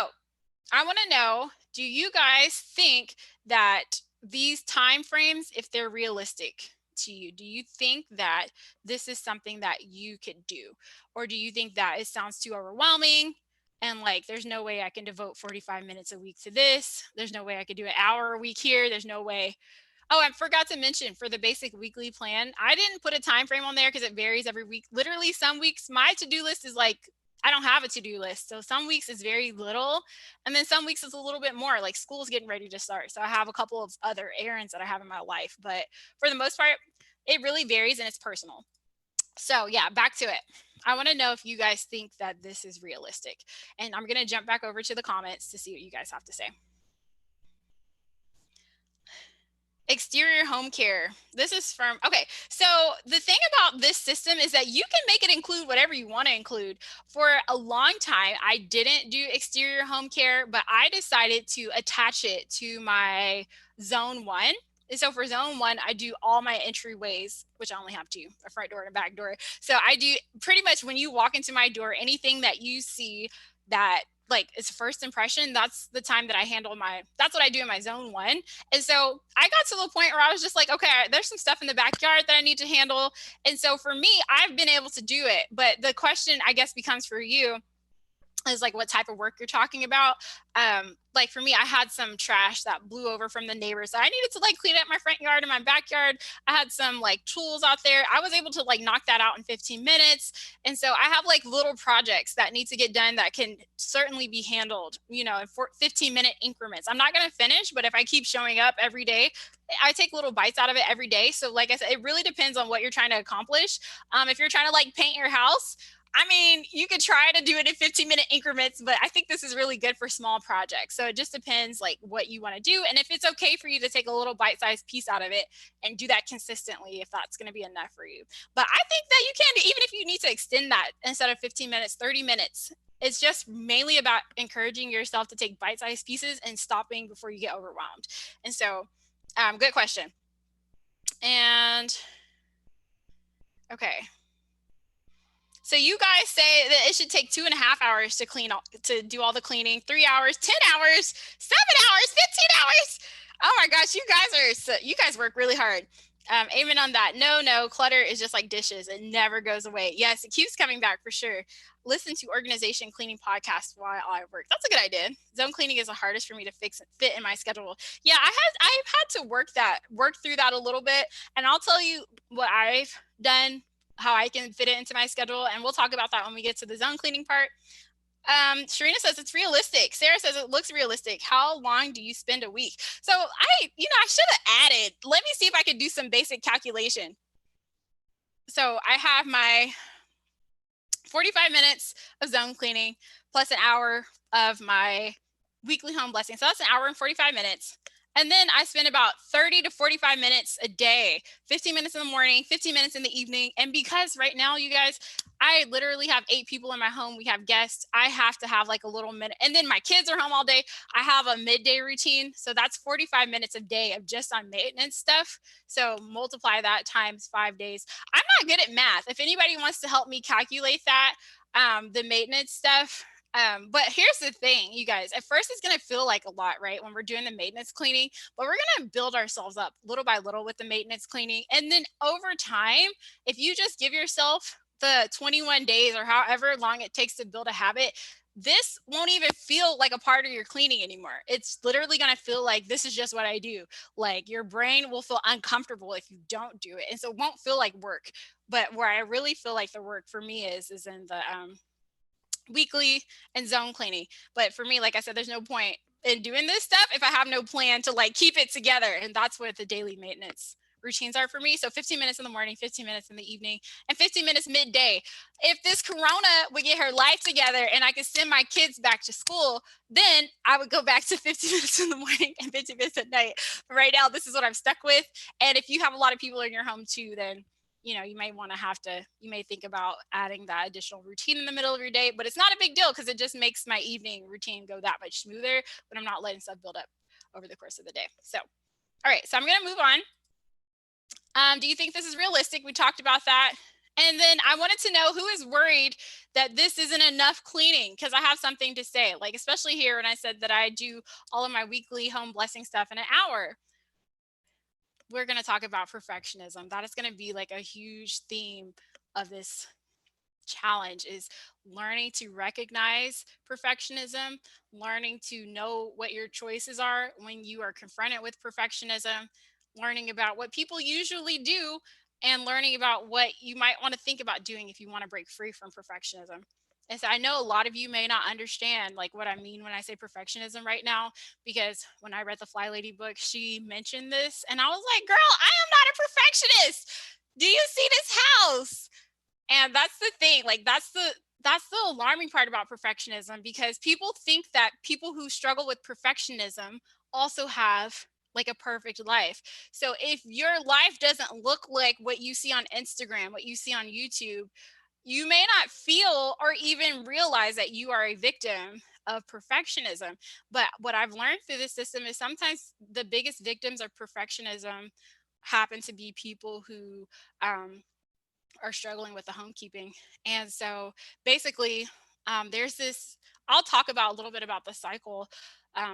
I want to know, do you guys think that these time frames, if they're realistic to you, do you think that this is something that you could do? Or do you think that it sounds too overwhelming and like there's no way I can devote 45 minutes a week to this? There's no way I could do an hour a week here. There's no way. Oh, I forgot to mention, for the basic weekly plan, I didn't put a time frame on there because it varies every week. Literally, some weeks my to-do list is like, I don't have a to-do list. So some weeks is very little. And then some weeks it's a little bit more, like school's getting ready to start. So I have a couple of other errands that I have in my life. But for the most part, it really varies and it's personal. So yeah, back to it. I want to know if you guys think that this is realistic. And I'm going to jump back over to the comments to see what you guys have to say. Exterior home care. This is from, okay. So the thing about this system is that you can make it include whatever you want to include. For a long time, I didn't do exterior home care, but I decided to attach it to my zone one. And so for zone one, I do all my entryways, which I only have two, a front door and a back door. So I do pretty much, when you walk into my door, anything that you see that like it's first impression, that's the time that I handle that's what I do in my zone one. And so I got to the point where I was just like, okay, there's some stuff in the backyard that I need to handle. And so for me, I've been able to do it. But the question, I guess, becomes for you is like what type of work you're talking about. Like for me, I had some trash that blew over from the neighbors. So I needed to like clean up my front yard and my backyard. I had some like tools out there. I was able to like knock that out in 15 minutes. And so I have like little projects that need to get done that can certainly be handled, in 15-minute increments. I'm not going to finish, but if I keep showing up every day, I take little bites out of it every day. So like I said, it really depends on what you're trying to accomplish. If you're trying to like paint your house, I mean, you could try to do it in 15-minute increments, but I think this is really good for small projects. So it just depends like what you want to do. And if it's okay for you to take a little bite-sized piece out of it and do that consistently, if that's going to be enough for you. But I think that you can, even if you need to extend that instead of 15 minutes, 30 minutes. It's just mainly about encouraging yourself to take bite-sized pieces and stopping before you get overwhelmed. And so, good question. And okay. So you guys say that it should take 2.5 hours to to do all the cleaning, 3 hours, 10 hours, 7 hours, 15 hours. Oh my gosh, you guys work really hard. Amen on that. No, clutter is just like dishes. It never goes away. Yes, it keeps coming back for sure. Listen to organization cleaning podcasts while I work. That's a good idea. Zone cleaning is the hardest for me to fit in my schedule. Yeah, I've had to work through that a little bit. And I'll tell you what I've done, how I can fit it into my schedule. And we'll talk about that when we get to the zone cleaning part. Sharina says it's realistic. Sarah says it looks realistic. How long do you spend a week? So I should have added, let me see if I could do some basic calculation. So I have my 45 minutes of zone cleaning plus an hour of my weekly home blessing. So that's an hour and 45 minutes. And then I spend about 30 to 45 minutes a day, 15 minutes in the morning, 15 minutes in the evening. And because right now, you guys, I literally have 8 people in my home. We have guests. I have to have like a little minute. And then my kids are home all day. I have a midday routine. So that's 45 minutes a day of just on maintenance stuff. So multiply that times 5 days. I'm not good at math. If anybody wants to help me calculate that, the maintenance stuff, but here's the thing, you guys, at first it's going to feel like a lot, right? When we're doing the maintenance cleaning, but we're going to build ourselves up little by little with the maintenance cleaning. And then over time, if you just give yourself the 21 days or however long it takes to build a habit, this won't even feel like a part of your cleaning anymore. It's literally going to feel like this is just what I do. Like your brain will feel uncomfortable if you don't do it. And so it won't feel like work. But where I really feel like the work for me is in the weekly and zone cleaning. But for me, like I said, there's no point in doing this stuff if I have no plan to like keep it together. And that's what the daily maintenance routines are for me. So 15 minutes in the morning, 15 minutes in the evening, and 15 minutes midday. If this corona would get her life together and I could send my kids back to school, then I would go back to 15 minutes in the morning and 15 minutes at night. But right now, this is what I'm stuck with. And if you have a lot of people in your home too, then you may want to you may think about adding that additional routine in the middle of your day, but it's not a big deal because it just makes my evening routine go that much smoother, but I'm not letting stuff build up over the course of the day. So, all right, so I'm going to move on. Do you think this is realistic? We talked about that. And then I wanted to know who is worried that this isn't enough cleaning, because I have something to say, like, especially here when I said that I do all of my weekly home blessing stuff in an hour. We're going to talk about perfectionism. That is going to be like a huge theme of this challenge, is learning to recognize perfectionism, learning to know what your choices are when you are confronted with perfectionism, learning about what people usually do, and learning about what you might want to think about doing if you want to break free from perfectionism. And so I know a lot of you may not understand like what I mean when I say perfectionism right now, because when I read the Fly Lady book, she mentioned this and I was like, girl, I am not a perfectionist. Do you see this house? And that's the thing, like that's the alarming part about perfectionism, because people think that people who struggle with perfectionism also have like a perfect life. So if your life doesn't look like what you see on Instagram, what you see on YouTube, you may not feel or even realize that you are a victim of perfectionism. But what I've learned through this system is sometimes the biggest victims of perfectionism happen to be people who are struggling with the homekeeping. And so basically, there's this, I'll talk about a little bit about the cycle.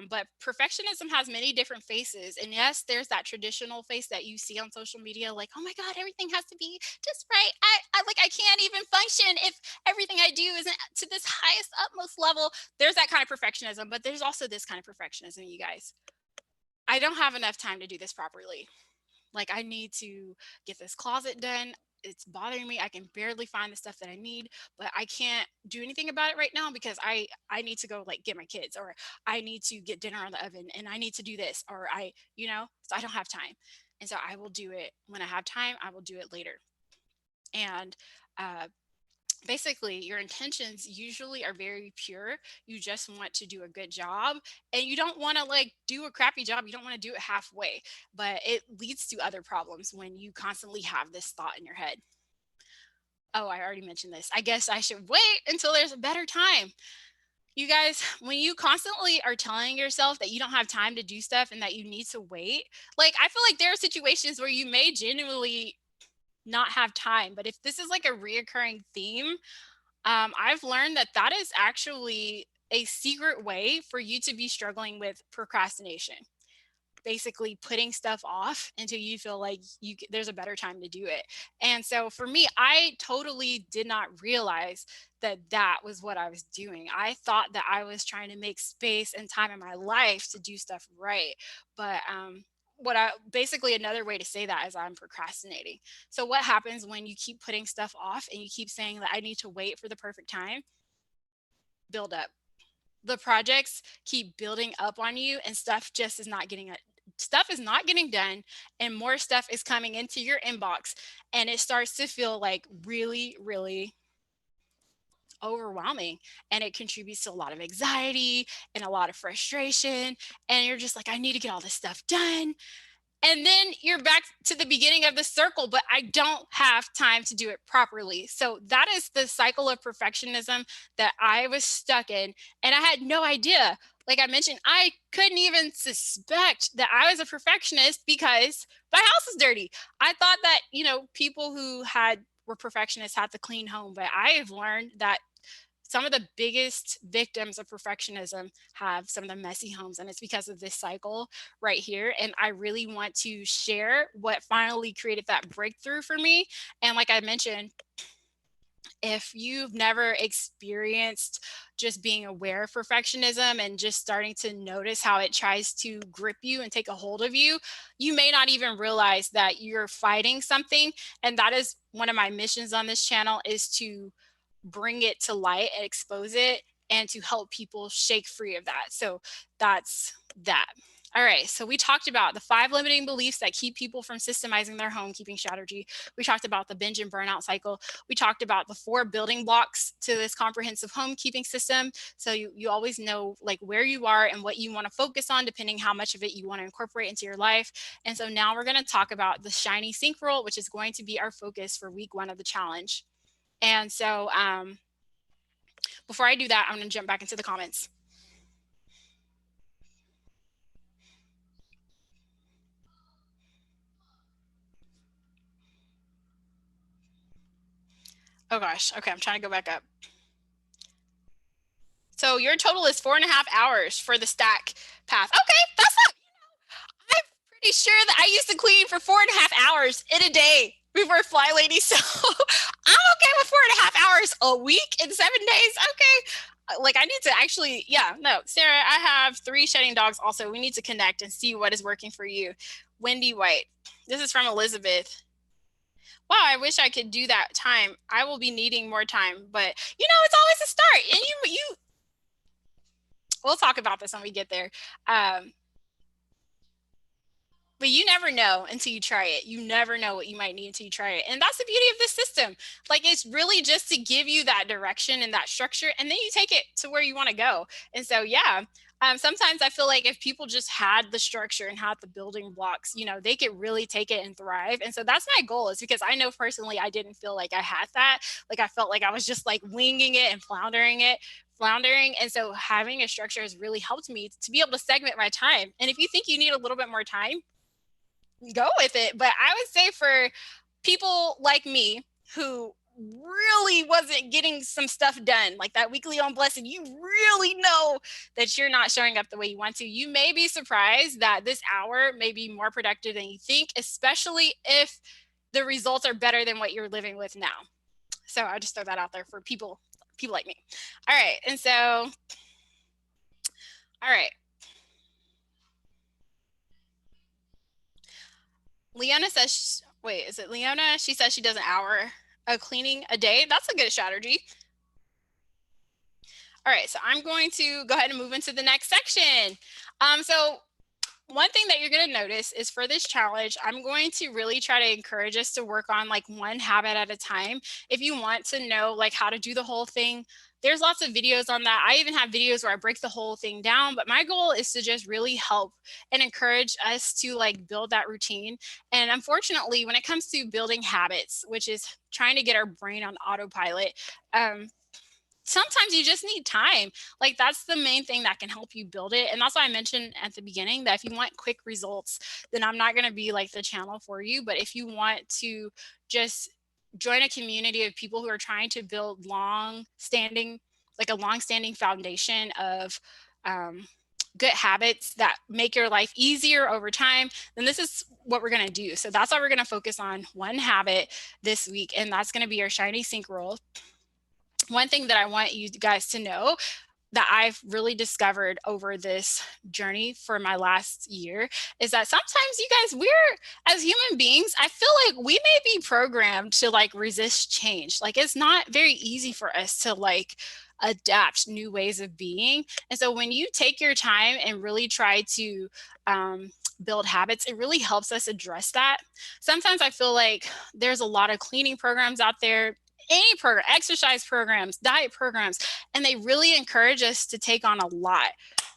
But perfectionism has many different faces. And yes, there's that traditional face that you see on social media, like, oh my God, everything has to be just right. I can't even function if everything I do isn't to this highest utmost level. There's that kind of perfectionism, but there's also this kind of perfectionism, you guys. I don't have enough time to do this properly. Like, I need to get this closet done. It's bothering me. I can barely find the stuff that I need, but I can't do anything about it right now because I need to go like get my kids, or I need to get dinner on the oven, and I need to do this, or so I don't have time. And so I will do it when I have time. I will do it later. And uh, basically your intentions usually are very pure. You just want to do a good job, and you don't want to like do a crappy job. You don't want to do it halfway, but it leads to other problems when you constantly have this thought in your head. Oh, I already mentioned this. I guess I should wait until there's a better time. You guys, when you constantly are telling yourself that you don't have time to do stuff and that you need to wait, like I feel like there are situations where you may genuinely not have time. But if this is like a reoccurring theme, I've learned that that is actually a secret way for you to be struggling with procrastination. Basically, putting stuff off until you feel like there's a better time to do it. And so for me, I totally did not realize that that was what I was doing. I thought that I was trying to make space and time in my life to do stuff right. But what I basically, another way to say that is I'm procrastinating. So what happens when you keep putting stuff off and you keep saying that I need to wait for the perfect time? Build up. The projects keep building up on you, and stuff is not getting done, and more stuff is coming into your inbox, and it starts to feel like really, really overwhelming, and it contributes to a lot of anxiety and a lot of frustration, and you're just like, I need to get all this stuff done. And then you're back to the beginning of the circle, but I don't have time to do it properly. So that is the cycle of perfectionism that I was stuck in. And I had no idea. Like I mentioned, I couldn't even suspect that I was a perfectionist because my house is dirty. I thought that, people who were perfectionists had the clean home, but I have learned that some of the biggest victims of perfectionism have some of the messy homes, and it's because of this cycle right here. And I really want to share what finally created that breakthrough for me. And like I mentioned, if you've never experienced just being aware of perfectionism and just starting to notice how it tries to grip you and take a hold of you, you may not even realize that you're fighting something. And that is one of my missions on this channel, is to bring it to light and expose it and to help people shake free of that. So that's that. All right, so we talked about the 5 limiting beliefs that keep people from systemizing their homekeeping strategy. We talked about the binge and burnout cycle. We talked about the 4 building blocks to this comprehensive homekeeping system. So you always know like where you are and what you want to focus on, depending how much of it you want to incorporate into your life. And so now we're going to talk about the shiny sink rule, which is going to be our focus for week 1 of the challenge. And so before I do that, I'm going to jump back into the comments. Oh gosh. Okay, I'm trying to go back up. So your total is 4.5 hours for the stack path. Okay, that's not. I'm pretty sure that I used to clean for 4.5 hours in a day before Fly Lady. So I'm okay with 4.5 hours a week in 7 days. Okay. Like I need to actually, yeah, no, Sarah, I have 3 shedding dogs also. We need to connect and see what is working for you. Wendy White. This is from Elizabeth. Wow, I wish I could do that time. I will be needing more time, but it's always a start. And we'll talk about this when we get there. But you never know until you try it. You never know what you might need until you try it. And that's the beauty of this system. Like it's really just to give you that direction and that structure, and then you take it to where you want to go. And so, yeah, sometimes I feel like if people just had the structure and had the building blocks, they could really take it and thrive. And so that's my goal, is because I know personally I didn't feel like I had that. Like I felt like I was just like winging it and floundering. And so having a structure has really helped me to be able to segment my time. And if you think you need a little bit more time, go with it. But I would say for people like me who really wasn't getting some stuff done, like that weekly on blessing, you really know that you're not showing up the way you want to. You may be surprised that this hour may be more productive than you think, especially if the results are better than what you're living with now. So I just throw that out there for people like me. All right. And so, all right. Leona says, wait, is it Leona? She says she does an hour of cleaning a day. That's a good strategy. All right, so I'm going to go ahead and move into the next section. So one thing that you're going to notice is for this challenge, I'm going to really try to encourage us to work on like one habit at a time. If you want to know like how to do the whole thing, there's lots of videos on that. I even have videos where I break the whole thing down, but my goal is to just really help and encourage us to like build that routine. And unfortunately, when it comes to building habits, which is trying to get our brain on autopilot, sometimes you just need time. Like that's the main thing that can help you build it. And that's why I mentioned at the beginning that if you want quick results, then I'm not going to be like the channel for you. But if you want to just join a community of people who are trying to build like a long-standing foundation of good habits that make your life easier over time, then this is what we're going to do. So that's why we're going to focus on one habit this week, and that's going to be our shiny sink rule. One thing that I want you guys to know that I've really discovered over this journey for my last year is that sometimes you guys, we're as human beings, I feel like we may be programmed to like resist change. Like it's not very easy for us to like adapt new ways of being. And so when you take your time and really try to build habits, it really helps us address that. Sometimes I feel like there's a lot of cleaning programs out there, any program, exercise programs, diet programs, and they really encourage us to take on a lot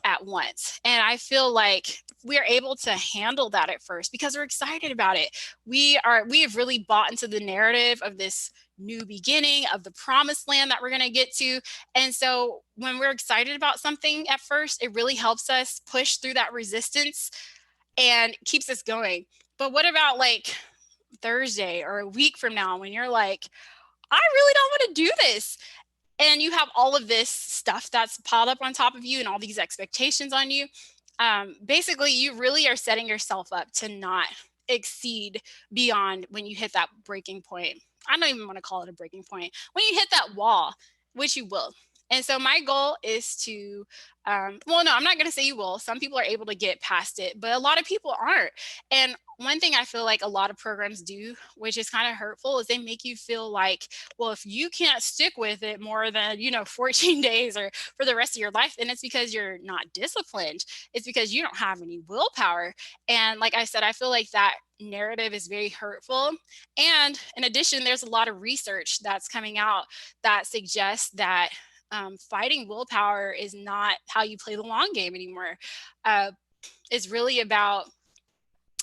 at once. And I feel like we're able to handle that at first because we're excited about it. We have really bought into the narrative of this new beginning, of the promised land that we're going to get to. And so when we're excited about something at first, it really helps us push through that resistance and keeps us going. But what about like Thursday or a week from now when you're like, I really don't want to do this, and you have all of this stuff that's piled up on top of you and all these expectations on you? Basically, you really are setting yourself up to not exceed beyond when you hit that breaking point. I don't even want to call it a breaking point. When you hit that wall, which you will. And so my goal is to, well, no, I'm not going to say you will. Some people are able to get past it, but a lot of people aren't. And one thing I feel like a lot of programs do, which is kind of hurtful, is they make you feel like, well, if you can't stick with it more than, 14 days or for the rest of your life, then it's because you're not disciplined. It's because you don't have any willpower. And like I said, I feel like that narrative is very hurtful. And in addition, there's a lot of research that's coming out that suggests that fighting willpower is not how you play the long game anymore. Uh, it's really about,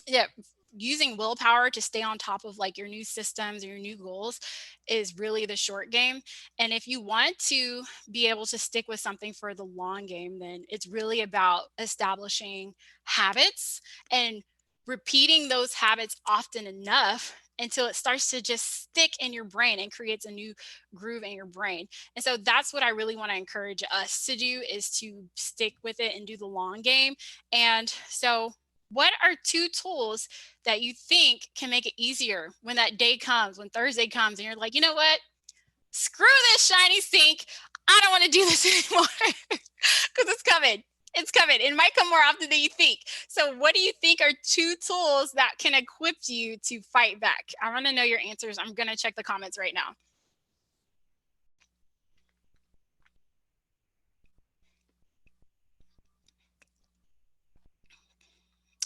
yeah, using willpower to stay on top of like your new systems or your new goals is really the short game. And if you want to be able to stick with something for the long game, then it's really about establishing habits and repeating those habits often enough until it starts to just stick in your brain and creates a new groove in your brain. And so that's what I really want to encourage us to do, is to stick with it and do the long game. And so what are two tools that you think can make it easier when that day comes, when Thursday comes, and you're like, you know what? Screw this shiny sink. I don't want to do this anymore, because it's coming. It's coming. It might come more often than you think. So, what do you think are two tools that can equip you to fight back? I want to know your answers. I'm going to check the comments right now.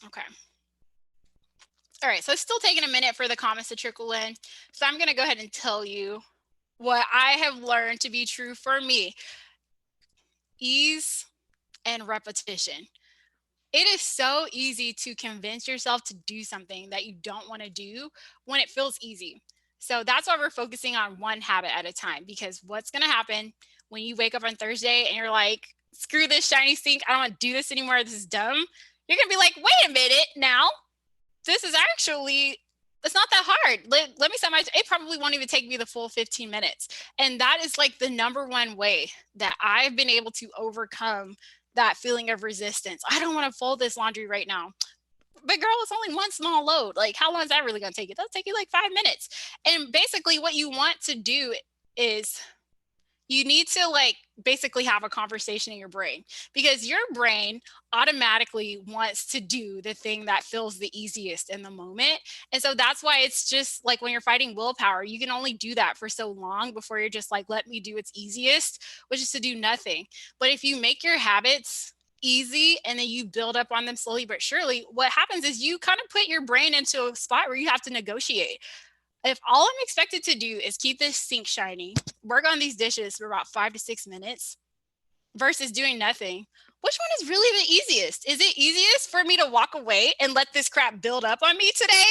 Okay. All right. So, it's still taking a minute for the comments to trickle in. So, I'm going to go ahead and tell you what I have learned to be true for me: ease and repetition. It is so easy to convince yourself to do something that you don't want to do when it feels easy. So that's why we're focusing on one habit at a time, because what's going to happen when you wake up on Thursday and you're like, screw this shiny sink, I don't want to do this anymore, this is dumb. You're going to be like, wait a minute now, this is actually, it's not that hard. Let me summarize. It probably won't even take me the full 15 minutes. And that is like the number one way that I've been able to overcome that feeling of resistance. I don't want to fold this laundry right now. But girl, it's only one small load. Like, how long is that really going to take you? That'll take you like 5 minutes. And basically, what you want to do is you need to like basically have a conversation in your brain, because your brain automatically wants to do the thing that feels the easiest in the moment. And so that's why it's just like when you're fighting willpower, you can only do that for so long before you're just like, let me do what's easiest, which is to do nothing. But if you make your habits easy and then you build up on them slowly but surely, what happens is you kind of put your brain into a spot where you have to negotiate. If all I'm expected to do is keep this sink shiny, work on these dishes for about 5 to 6 minutes versus doing nothing, which one is really the easiest? Is it easiest for me to walk away and let this crap build up on me today?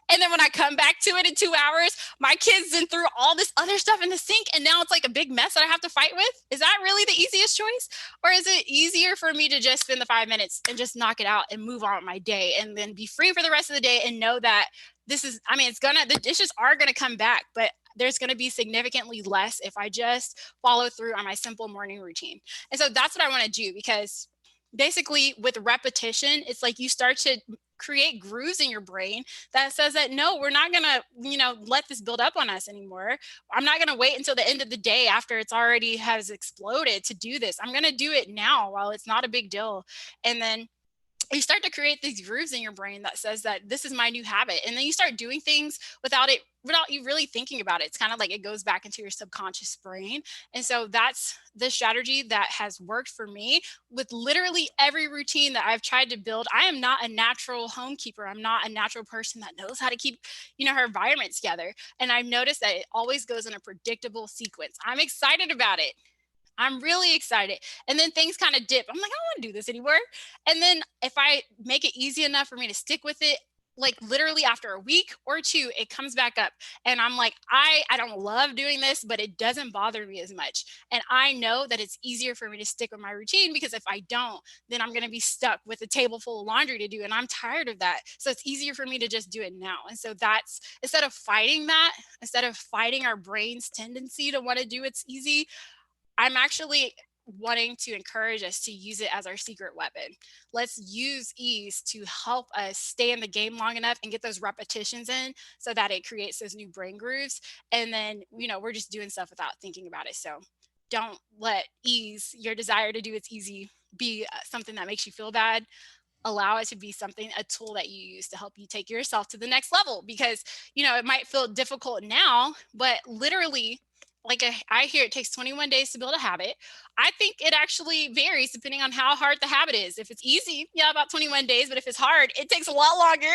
And then when I come back to it in 2 hours, my kids then threw all this other stuff in the sink and now it's like a big mess that I have to fight with? Is that really the easiest choice? Or is it easier for me to just spend the 5 minutes and just knock it out and move on with my day and then be free for the rest of the day and know that this is, I mean, the dishes are gonna come back, but there's going to be significantly less if I just follow through on my simple morning routine. And so that's what I want to do, because basically with repetition, it's like you start to create grooves in your brain that says that no, we're not going to, let this build up on us anymore. I'm not going to wait until the end of the day after it's already has exploded to do this. I'm going to do it now while it's not a big deal. And then you start to create these grooves in your brain that says that this is my new habit. And then you start doing things without you really thinking about it. It's kind of like it goes back into your subconscious brain. And so that's the strategy that has worked for me with literally every routine that I've tried to build. I am not a natural homekeeper. I'm not a natural person that knows how to keep, her environment together. And I've noticed that it always goes in a predictable sequence. I'm excited about it. I'm really excited. And then things kind of dip. I'm like, I don't want to do this anymore. And then if I make it easy enough for me to stick with it, like literally after a week or two, it comes back up. And I'm like, I don't love doing this, but it doesn't bother me as much. And I know that it's easier for me to stick with my routine, because if I don't, then I'm going to be stuck with a table full of laundry to do. And I'm tired of that. So it's easier for me to just do it now. And so that's, instead of fighting our brain's tendency to want to do it's easy, I'm actually wanting to encourage us to use it as our secret weapon. Let's use ease to help us stay in the game long enough and get those repetitions in so that it creates those new brain grooves. And then, we're just doing stuff without thinking about it. So don't let ease, your desire to do it's easy, be something that makes you feel bad. Allow it to be something, a tool that you use to help you take yourself to the next level, because it might feel difficult now, but literally, like I hear it takes 21 days to build a habit. I think it actually varies depending on how hard the habit is. If it's easy, yeah, about 21 days, but if it's hard, it takes a lot longer.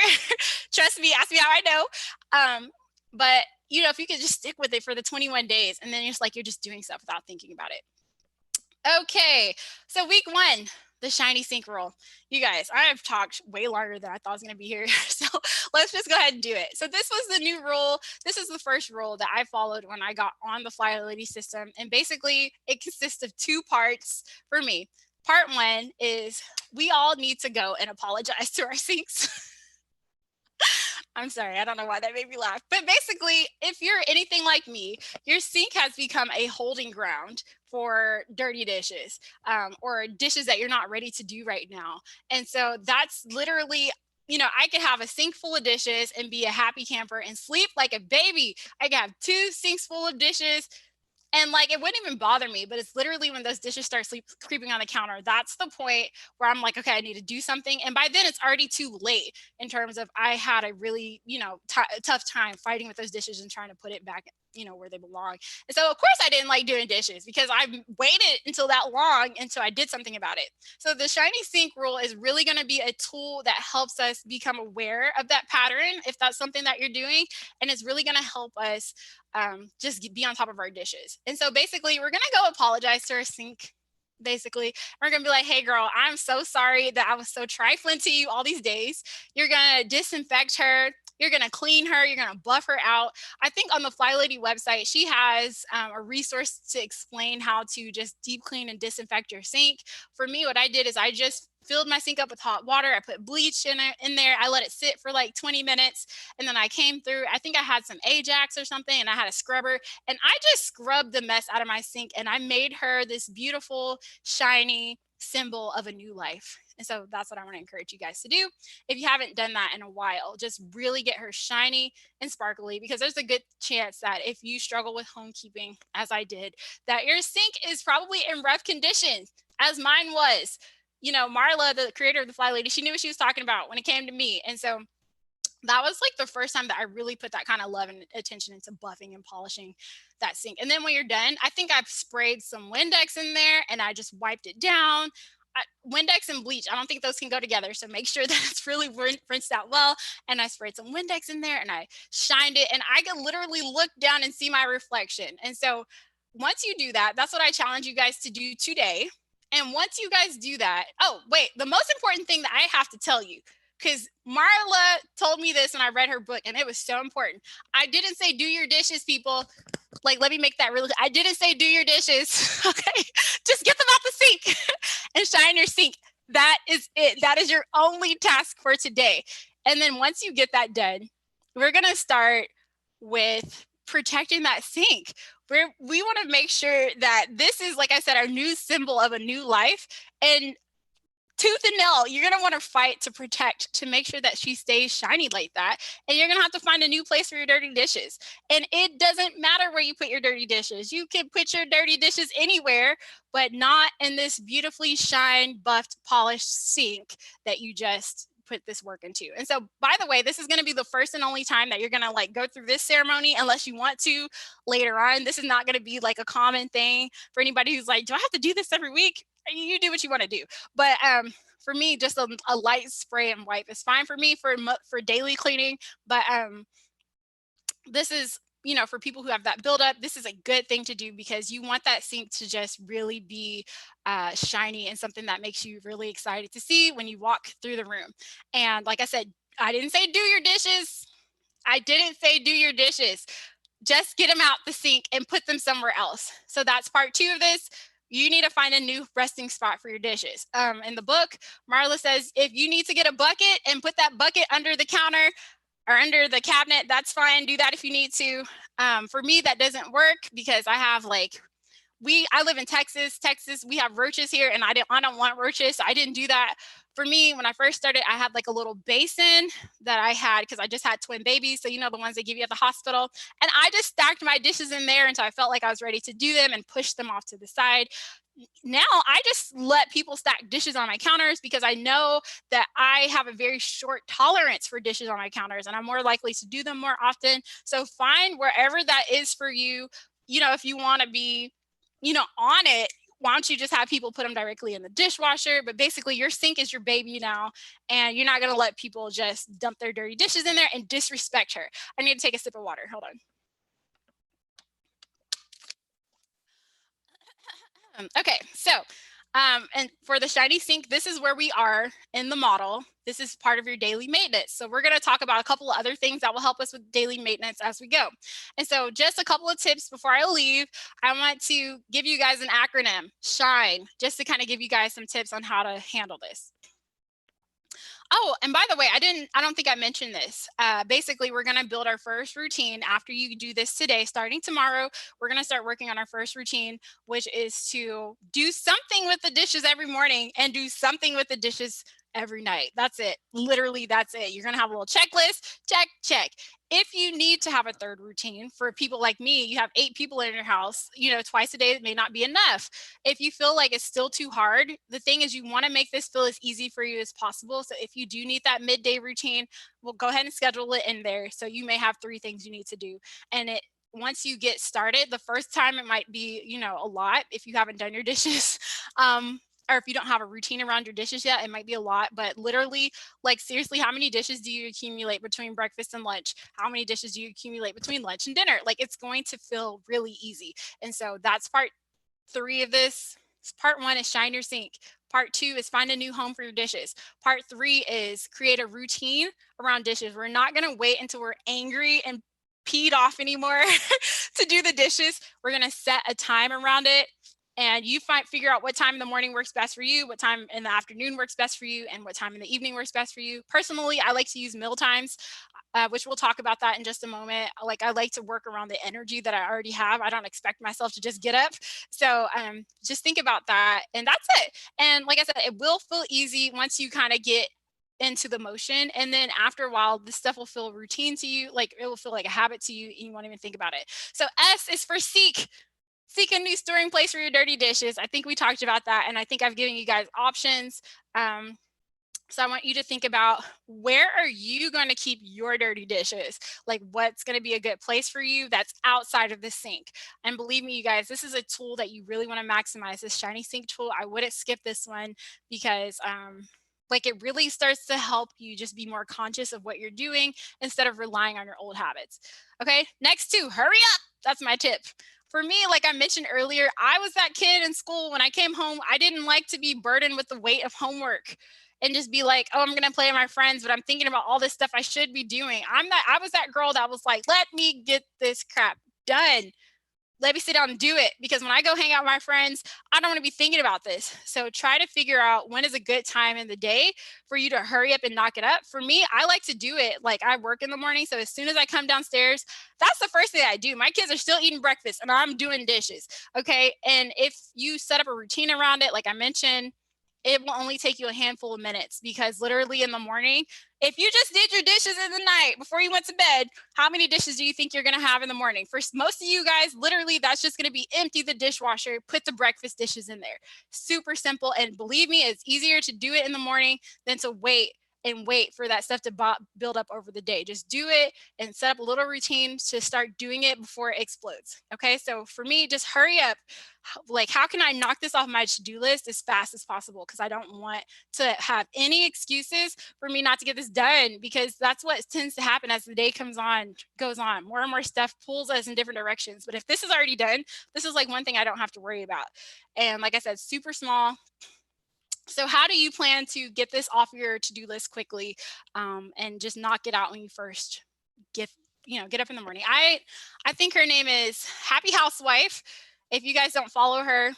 Trust me, ask me how I know. But if you could just stick with it for the 21 days, and then you're just doing stuff without thinking about it. Okay, so week 1, the shiny sink rule. You guys, I have talked way longer than I thought I was going to be here, so let's just go ahead and do it. So this was the new rule. This is the first rule that I followed when I got on the Fly Lady system, and basically it consists of 2 parts for me. Part 1 is we all need to go and apologize to our sinks. I'm sorry, I don't know why that made me laugh. But basically, if you're anything like me, your sink has become a holding ground for dirty dishes, or dishes that you're not ready to do right now. And so that's literally, I could have a sink full of dishes and be a happy camper and sleep like a baby. I could have 2 sinks full of dishes, and it wouldn't even bother me, but it's literally when those dishes start creeping on the counter, that's the point where I'm like, okay, I need to do something. And by then it's already too late in terms of I had a really, tough time fighting with those dishes and trying to put it back, where they belong. And so of course I didn't like doing dishes, because I waited until that long until I did something about it. So the shiny sink rule is really going to be a tool that helps us become aware of that pattern, if that's something that you're doing. And it's really going to help us just be on top of our dishes. And so basically, we're going to go apologize to our sink. Basically, we're going to be like, hey, girl, I'm so sorry that I was so trifling to you all these days. You're going to disinfect her. You're going to clean her. You're going to buff her out. I think on the Fly Lady website, she has a resource to explain how to just deep clean and disinfect your sink. For me, what I did is I just filled my sink up with hot water. I put bleach in there. I let it sit for like 20 minutes. And then I came through, I think I had some Ajax or something, and I had a scrubber, and I just scrubbed the mess out of my sink, and I made her this beautiful, shiny symbol of a new life. And so that's what I want to encourage you guys to do. If you haven't done that in a while, just really get her shiny and sparkly, because there's a good chance that if you struggle with homekeeping, as I did, that your sink is probably in rough condition, as mine was. Marla, the creator of the Fly Lady, she knew what she was talking about when it came to me. And so that was like the first time that I really put that kind of love and attention into buffing and polishing that sink. And then when you're done, I think I've sprayed some Windex in there and I just wiped it down. Windex and bleach, I don't think those can go together. So make sure that it's really rinsed out well. And I sprayed some Windex in there and I shined it, and I could literally look down and see my reflection. And so once you do that, that's what I challenge you guys to do today. And once you guys do that, oh, wait, the most important thing that I have to tell you, because Marla told me this when I read her book, and it was so important. I didn't say do your dishes, people. Let me make that really, I didn't say do your dishes. Okay, just get them out the sink and shine your sink. That is it. That is your only task for today. And then once you get that done, we're going to start with protecting that sink. We want to make sure that this is, like I said, our new symbol of a new life. And tooth and nail, you're going to want to fight to protect, to make sure that she stays shiny like that. And you're going to have to find a new place for your dirty dishes. And it doesn't matter where you put your dirty dishes. You can put your dirty dishes anywhere, but not in this beautifully shined, buffed, polished sink that you just put this work into. And so, by the way, this is going to be the first and only time that you're going to go through this ceremony, unless you want to later on. This is not going to be a common thing for anybody who's like, do I have to do this every week? You do what you want to do. But for me, just a light spray and wipe is fine for me for daily cleaning. But this is, for people who have that buildup, this is a good thing to do, because you want that sink to just really be shiny and something that makes you really excited to see when you walk through the room. And like I said, I didn't say do your dishes. I didn't say do your dishes. Just get them out the sink and put them somewhere else. So that's part 2 of this. You need to find a new resting spot for your dishes. In the book, Marla says, if you need to get a bucket and put that bucket under the counter or under the cabinet, that's fine. Do that if you need to. For me, that doesn't work, because I have I live in Texas. Texas, we have roaches here, and I don't want roaches, so I didn't do that. For me, when I first started, I had like a little basin that I had because I just had twin babies. So, you know, the ones they give you at the hospital. And I just stacked my dishes in there until I felt like I was ready to do them and push them off to the side. Now I just let people stack dishes on my counters because I know that I have a very short tolerance for dishes on my counters and I'm more likely to do them more often. So find wherever that is for you. You know, if you want to be, you know, on it, why don't you just have people put them directly in the dishwasher? But basically, your sink is your baby now, and you're not going to let people just dump their dirty dishes in there and disrespect her. I need to take a sip of water. Hold on. Okay, so and for the shiny sink, this is where we are in the model. This is part of your daily maintenance. So we're going to talk about a couple of other things that will help us with daily maintenance as we go. And so just a couple of tips before I leave, I want to give you guys an acronym, SHINE, just to kind of give you guys some tips on how to handle this. Oh, and by the way, I don't think I mentioned this. Basically, we're going to build our first routine after you do this today. Starting tomorrow, we're going to start working on our first routine, which is to do something with the dishes every morning and do something with the dishes every night. That's it. Literally, that's it. You're going to have a little checklist. Check, check. If you need to have a third routine, for people like me, you have 8 people in your house, you know, twice a day may not be enough. If you feel like it's still too hard, the thing is you want to make this feel as easy for you as possible. So if you do need that midday routine, we'll go ahead and schedule it in there. So you may have 3 things you need to do. And it once you get started, the first time it might be, you know, a lot if you haven't done your dishes. Or if you don't have a routine around your dishes yet, it might be a lot, but literally, like seriously, how many dishes do you accumulate between breakfast and lunch? How many dishes do you accumulate between lunch and dinner? Like it's going to feel really easy. And so that's part 3 of this. Part 1 is shine your sink. Part 2 is find a new home for your dishes. Part 3 is create a routine around dishes. We're not going to wait until we're angry and peed off anymore to do the dishes. We're going to set a time around it, and you figure out what time in the morning works best for you, what time in the afternoon works best for you, and what time in the evening works best for you. Personally, I like to use meal times, which we'll talk about that in just a moment. Like I like to work around the energy that I already have. I don't expect myself to just get up. So just think about that, and that's it. And like I said, it will feel easy once you kind of get into the motion, and then after a while this stuff will feel routine to you, like it will feel like a habit to you and you won't even think about it. So S is for seek a new storing place for your dirty dishes. I think we talked about that, and I think I've given you guys options. So I want you to think about, where are you going to keep your dirty dishes? Like what's going to be a good place for you that's outside of the sink? And believe me, you guys, this is a tool that you really want to maximize, this shiny sink tool. I wouldn't skip this one because like it really starts to help you just be more conscious of what you're doing instead of relying on your old habits. Okay, next 2, hurry up. That's my tip. For me, like I mentioned earlier, I was that kid in school when I came home. I didn't like to be burdened with the weight of homework and just be like, oh, I'm going to play with my friends, but I'm thinking about all this stuff I should be doing. I was that girl that was like, let me get this crap done. Let me sit down and do it, because when I go hang out with my friends, I don't want to be thinking about this. So try to figure out when is a good time in the day for you to hurry up and knock it up. For me, I like to do it like I work in the morning. So as soon as I come downstairs, that's the first thing I do. My kids are still eating breakfast and I'm doing dishes. Okay. And if you set up a routine around it, like I mentioned, it will only take you a handful of minutes, because literally in the morning, if you just did your dishes in the night before you went to bed, how many dishes do you think you're going to have in the morning? For most of you guys, literally, that's just going to be empty the dishwasher, put the breakfast dishes in there. Super simple. And believe me, it's easier to do it in the morning than to wait for that stuff to build up over the day. Just do it and set up a little routine to start doing it before it explodes. Okay. So for me, just hurry up. Like, how can I knock this off my to-do list as fast as possible? Because I don't want to have any excuses for me not to get this done, because that's what tends to happen as the day goes on. More and more stuff pulls us in different directions. But if this is already done, this is like one thing I don't have to worry about. And like I said, super small. So how do you plan to get this off your to-do list quickly, and just knock it out when you first get get up in the morning? I think her name is Happy Housewife. If you guys don't follow her,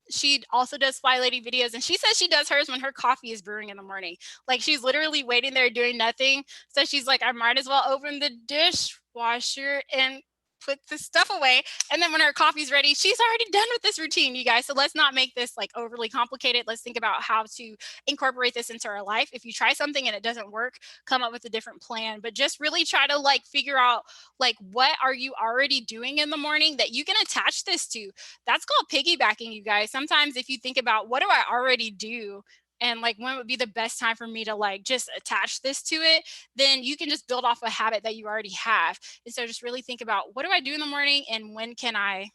she also does Fly Lady videos, and she says she does hers when her coffee is brewing in the morning. Like she's literally waiting there doing nothing. So she's like, I might as well open the dishwasher and put this stuff away. And then when her coffee's ready, she's already done with this routine, you guys. So let's not make this like overly complicated. Let's think about how to incorporate this into our life. If you try something and it doesn't work, come up with a different plan, but just really try to like figure out like what are you already doing in the morning that you can attach this to. That's called piggybacking, you guys. Sometimes if you think about what do I already do, and like when would be the best time for me to like just attach this to it, then you can just build off a habit that you already have. And so just really think about what do I do in the morning and when can I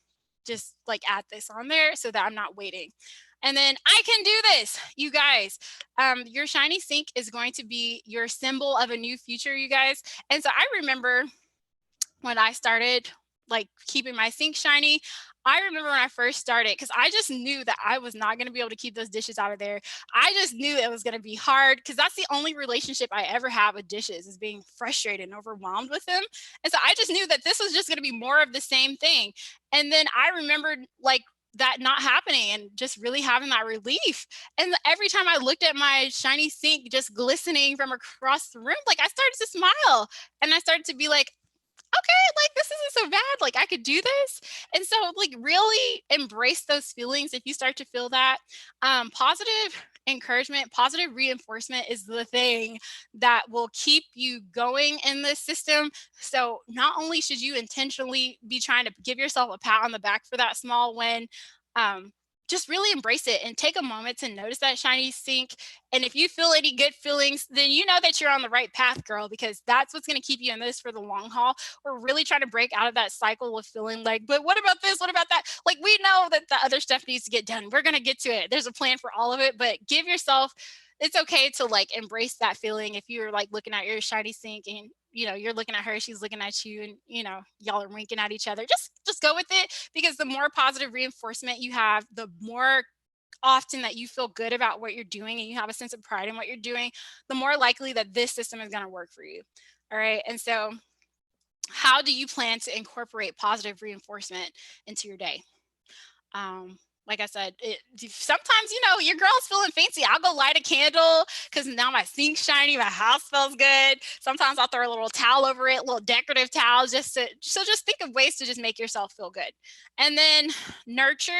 just like add this on there so that I'm not waiting. And then I can do this, you guys. Your shiny sink is going to be your symbol of a new future, you guys. And so I remember when I started like keeping my sink shiny, I remember when I first started, because I just knew that I was not going to be able to keep those dishes out of there. I just knew it was going to be hard because that's the only relationship I ever have with dishes is being frustrated and overwhelmed with them. And so I just knew that this was just going to be more of the same thing. And then I remembered like that not happening and just really having that relief. And every time I looked at my shiny sink just glistening from across the room, like I started to smile and I started to be like, okay, like this isn't so bad. Like I could do this. And so like really embrace those feelings if you start to feel that. Positive encouragement, positive reinforcement is the thing that will keep you going in this system. So not only should you intentionally be trying to give yourself a pat on the back for that small win, um, just really embrace it and take a moment to notice that shiny sink. And if you feel any good feelings, then you know that you're on the right path, girl, because that's what's going to keep you in this for the long haul. We're really trying to break out of that cycle of feeling like, but what about this? What about that? Like, we know that the other stuff needs to get done. We're going to get to it. There's a plan for all of it, but give yourself, it's okay to like embrace that feeling. If you're like looking at your shiny sink and you're looking at her, she's looking at you, and y'all are winking at each other, just go with it, because the more positive reinforcement you have, the more often that you feel good about what you're doing and you have a sense of pride in what you're doing, the more likely that this system is going to work for you. All right. And so how do you plan to incorporate positive reinforcement into your day? Like I said, sometimes, your girl's feeling fancy. I'll go light a candle because now my sink's shiny, my house smells good. Sometimes I'll throw a little towel over it, a little decorative towel, just think of ways to just make yourself feel good. And then nurture,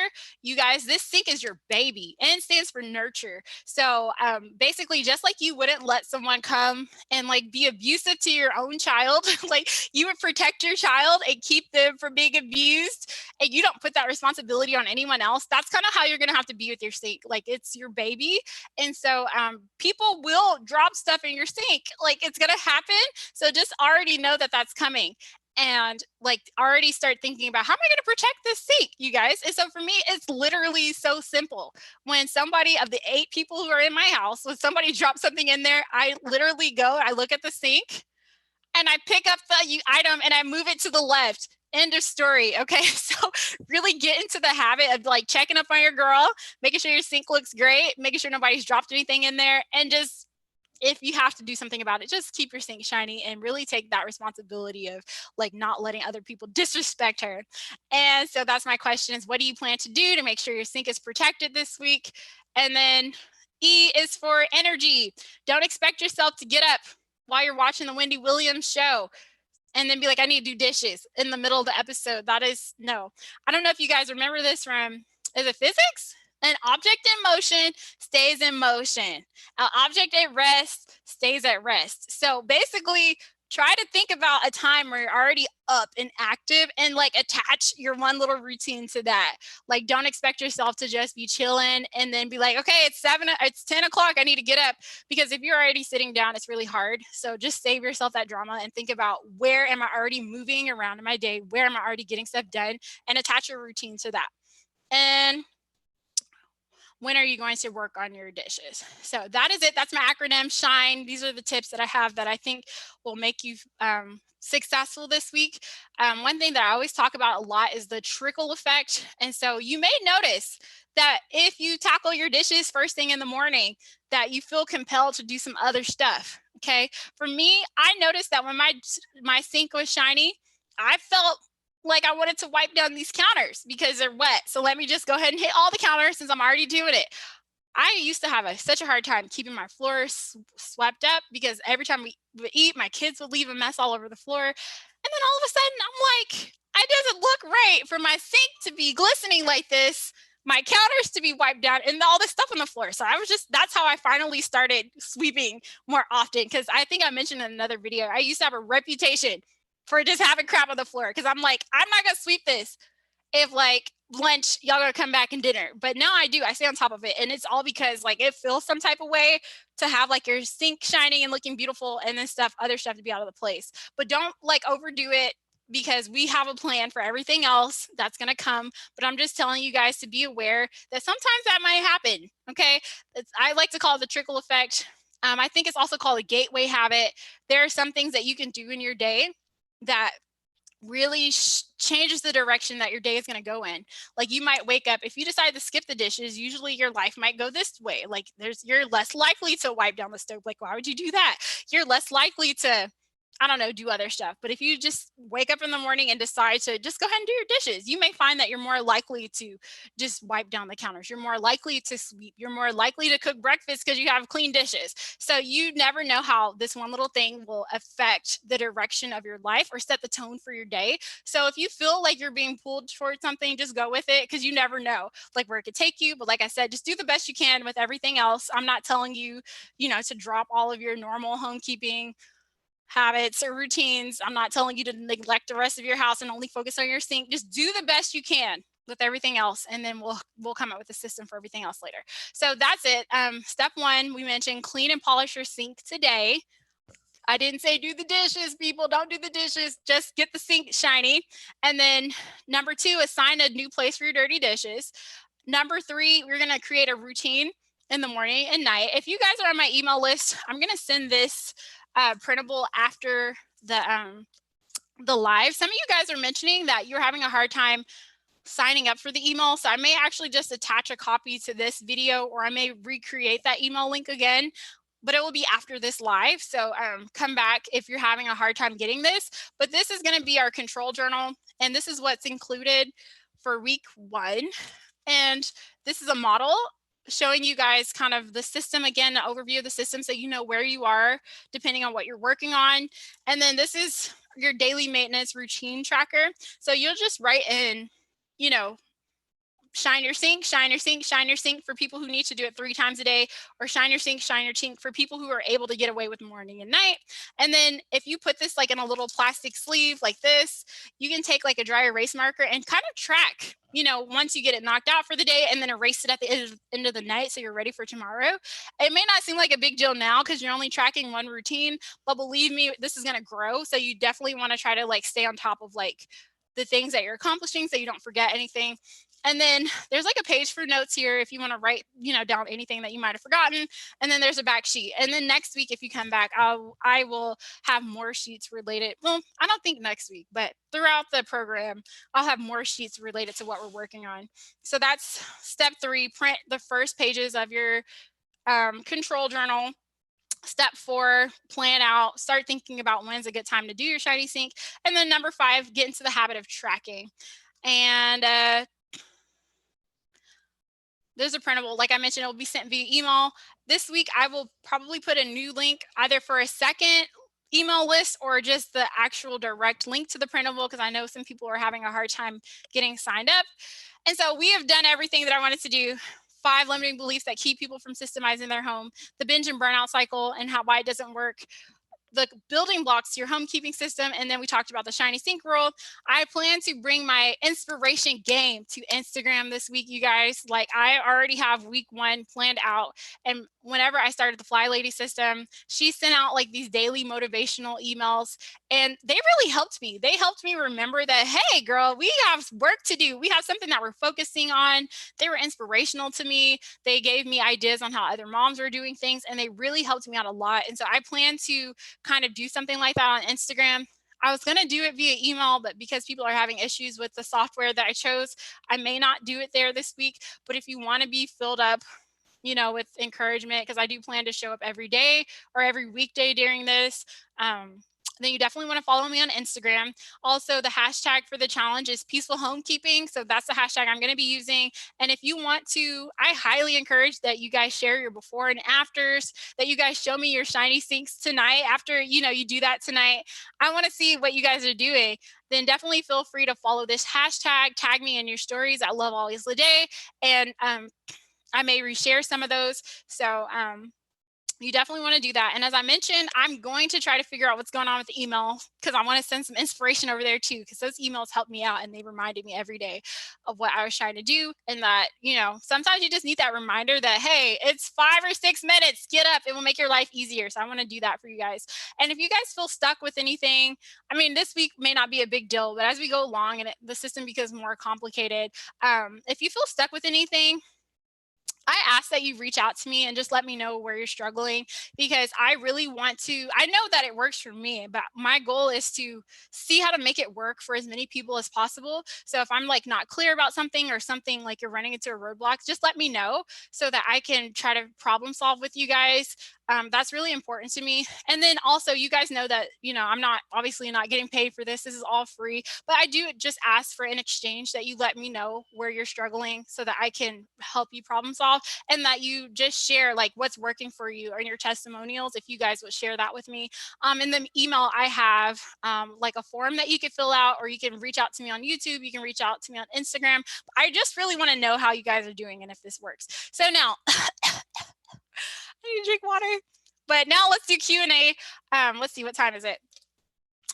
you guys, this sink is your baby. N stands for nurture. So basically, just like you wouldn't let someone come and like be abusive to your own child, like you would protect your child and keep them from being abused, and you don't put that responsibility on anyone else. That's kind of how you're going to have to be with your sink. Like it's your baby. And so people will drop stuff in your sink. Like it's going to happen. So just already know that that's coming. And like already start thinking about how am I going to protect this sink, you guys? And so for me, it's literally so simple. When somebody of the 8 people who are in my house, when somebody drops something in there, I literally go, I look at the sink and I pick up the item and I move it to the left. End of story. Okay. So really get into the habit of like checking up on your girl, making sure your sink looks great, making sure nobody's dropped anything in there. And just, if you have to do something about it, just keep your sink shiny and really take that responsibility of like not letting other people disrespect her. And so that's my question is, what do you plan to do to make sure your sink is protected this week? And then E is for energy. Don't expect yourself to get up while you're watching the Wendy Williams show and then be like, I need to do dishes in the middle of the episode. That is no. I don't know if you guys remember this from, is it physics? An object in motion stays in motion. An object at rest stays at rest. So basically, try to think about a time where you're already up and active and like attach your one little routine to that. Like don't expect yourself to just be chilling and then be like, okay, it's 10 o'clock, I need to get up. Because if you're already sitting down, it's really hard. So just save yourself that drama and think about where am I already moving around in my day? Where am I already getting stuff done? And attach your routine to that. And when are you going to work on your dishes? So that is it. That's my acronym, SHINE. These are the tips that I have that I think will make you successful this week. One thing that I always talk about a lot is the trickle effect. And so you may notice that if you tackle your dishes first thing in the morning, that you feel compelled to do some other stuff. Okay. For me, I noticed that when my sink was shiny, I felt like I wanted to wipe down these counters because they're wet. So let me just go ahead and hit all the counters since I'm already doing it. I used to have such a hard time keeping my floor swept up because every time we would eat, my kids would leave a mess all over the floor. And then all of a sudden, I'm like, it doesn't look right for my sink to be glistening like this, my counters to be wiped down, and all this stuff on the floor. So I was just, that's how I finally started sweeping more often. Because I think I mentioned in another video, I used to have a reputation for just having crap on the floor. Because I'm like, I'm not gonna sweep this if like lunch y'all gonna come back and dinner. But now I do, I stay on top of it, and it's all because like it feels some type of way to have like your sink shining and looking beautiful, and then other stuff to be out of the place. But don't like overdo it, because we have a plan for everything else that's going to come. But I'm just telling you guys to be aware that sometimes that might happen. Okay, I like to call it the trickle effect. I think it's also called a gateway habit. There are some things that you can do in your day that really changes the direction that your day is going to go in. Like you might wake up, if you decide to skip the dishes, usually your life might go this way. Like you're less likely to wipe down the stove. Like, why would you do that? You're less likely to, I don't know, do other stuff. But if you just wake up in the morning and decide to just go ahead and do your dishes, you may find that you're more likely to just wipe down the counters. You're more likely to sweep. You're more likely to cook breakfast because you have clean dishes. So you never know how this one little thing will affect the direction of your life or set the tone for your day. So if you feel like you're being pulled towards something, just go with it, because you never know like where it could take you. But like I said, just do the best you can with everything else. I'm not telling you, to drop all of your normal homekeeping habits or routines. I'm not telling you to neglect the rest of your house and only focus on your sink. Just do the best you can with everything else, and then we'll come up with a system for everything else later. So that's it. Step one, we mentioned clean and polish your sink today. I didn't say do the dishes, people. Don't do the dishes. Just get the sink shiny. And then number two, assign a new place for your dirty dishes. Number three, we're going to create a routine in the morning and night. If you guys are on my email list, I'm going to send this printable after the live. Some of you guys are mentioning that you're having a hard time signing up for the email. So I may actually just attach a copy to this video, or I may recreate that email link again, but it will be after this live. So come back if you're having a hard time getting this. But this is going to be our control journal, and this is what's included for week 1. And this is a model showing you guys kind of the system, again, an overview of the system, so you know where you are depending on what you're working on. And then this is your daily maintenance routine tracker. So you'll just write in, shine your sink, shine your sink, shine your sink for people who need to do it 3 times a day, or shine your sink for people who are able to get away with morning and night. And then if you put this like in a little plastic sleeve like this, you can take like a dry erase marker and kind of track, once you get it knocked out for the day, and then erase it at the end of the night so you're ready for tomorrow. It may not seem like a big deal now because you're only tracking one routine, but believe me, this is going to grow. So you definitely want to try to like stay on top of like the things that you're accomplishing so you don't forget anything. And then there's like a page for notes here if you want to write, down anything that you might have forgotten. And then there's a back sheet. And then next week, if you come back, I will have more sheets related. Well, I don't think next week, but throughout the program, I'll have more sheets related to what we're working on. So that's step 3, print the first pages of your control journal. Step 4, plan out, start thinking about when's a good time to do your shiny sink. And then number 5, get into the habit of tracking. And there's a printable, like I mentioned, it will be sent via email. This week, I will probably put a new link either for a second email list or just the actual direct link to the printable, because I know some people are having a hard time getting signed up. And so we have done everything that I wanted to do. 5 limiting beliefs that keep people from systemizing their home, the binge and burnout cycle and why it doesn't work, the building blocks to your homekeeping system, and then we talked about the shiny sink rule. I plan to bring my inspiration game to Instagram this week, you guys. Like, I already have week 1 planned out, and whenever I started the Fly Lady system, she sent out like these daily motivational emails, and they really helped me. They helped me remember that, hey girl, we have work to do. We have something that we're focusing on. They were inspirational to me. They gave me ideas on how other moms were doing things, and they really helped me out a lot. And so I plan to kind of do something like that on Instagram. I was going to do it via email, but because people are having issues with the software that I chose, I may not do it there this week. But if you want to be filled up, with encouragement, because I do plan to show up every day or every weekday during this, then you definitely want to follow me on Instagram. Also, the hashtag for the challenge is peaceful homekeeping. So that's the hashtag I'm going to be using. And if you want to, I highly encourage that you guys share your before and afters, that you guys show me your shiny sinks tonight after, you do that tonight. I want to see what you guys are doing. Then definitely feel free to follow this hashtag, tag me in your stories. I love always Lede. And I may reshare some of those. So, you definitely want to do that. And as I mentioned, I'm going to try to figure out what's going on with the email because I want to send some inspiration over there too, because those emails helped me out and they reminded me every day of what I was trying to do. And that, sometimes you just need that reminder that, hey, it's 5 or 6 minutes, get up, it will make your life easier. So I want to do that for you guys. And if you guys feel stuck with anything, I mean, this week may not be a big deal, but as we go along and the system becomes more complicated, if you feel stuck with anything, I ask that you reach out to me and just let me know where you're struggling because I really want to. I know that it works for me, but my goal is to see how to make it work for as many people as possible. So if I'm like not clear about something or something like you're running into a roadblock, just let me know so that I can try to problem solve with you guys. That's really important to me. And then also, you guys know that, I'm not obviously not getting paid for this. This is all free, but I do just ask for an exchange that you let me know where you're struggling so that I can help you problem solve and that you just share like what's working for you or in your testimonials. If you guys would share that with me. In the email, I have like a form that you could fill out, or you can reach out to me on YouTube. You can reach out to me on Instagram. I just really want to know how you guys are doing and if this works. So now, I need to drink water. But now let's do Q&A. Let's see, what time is it?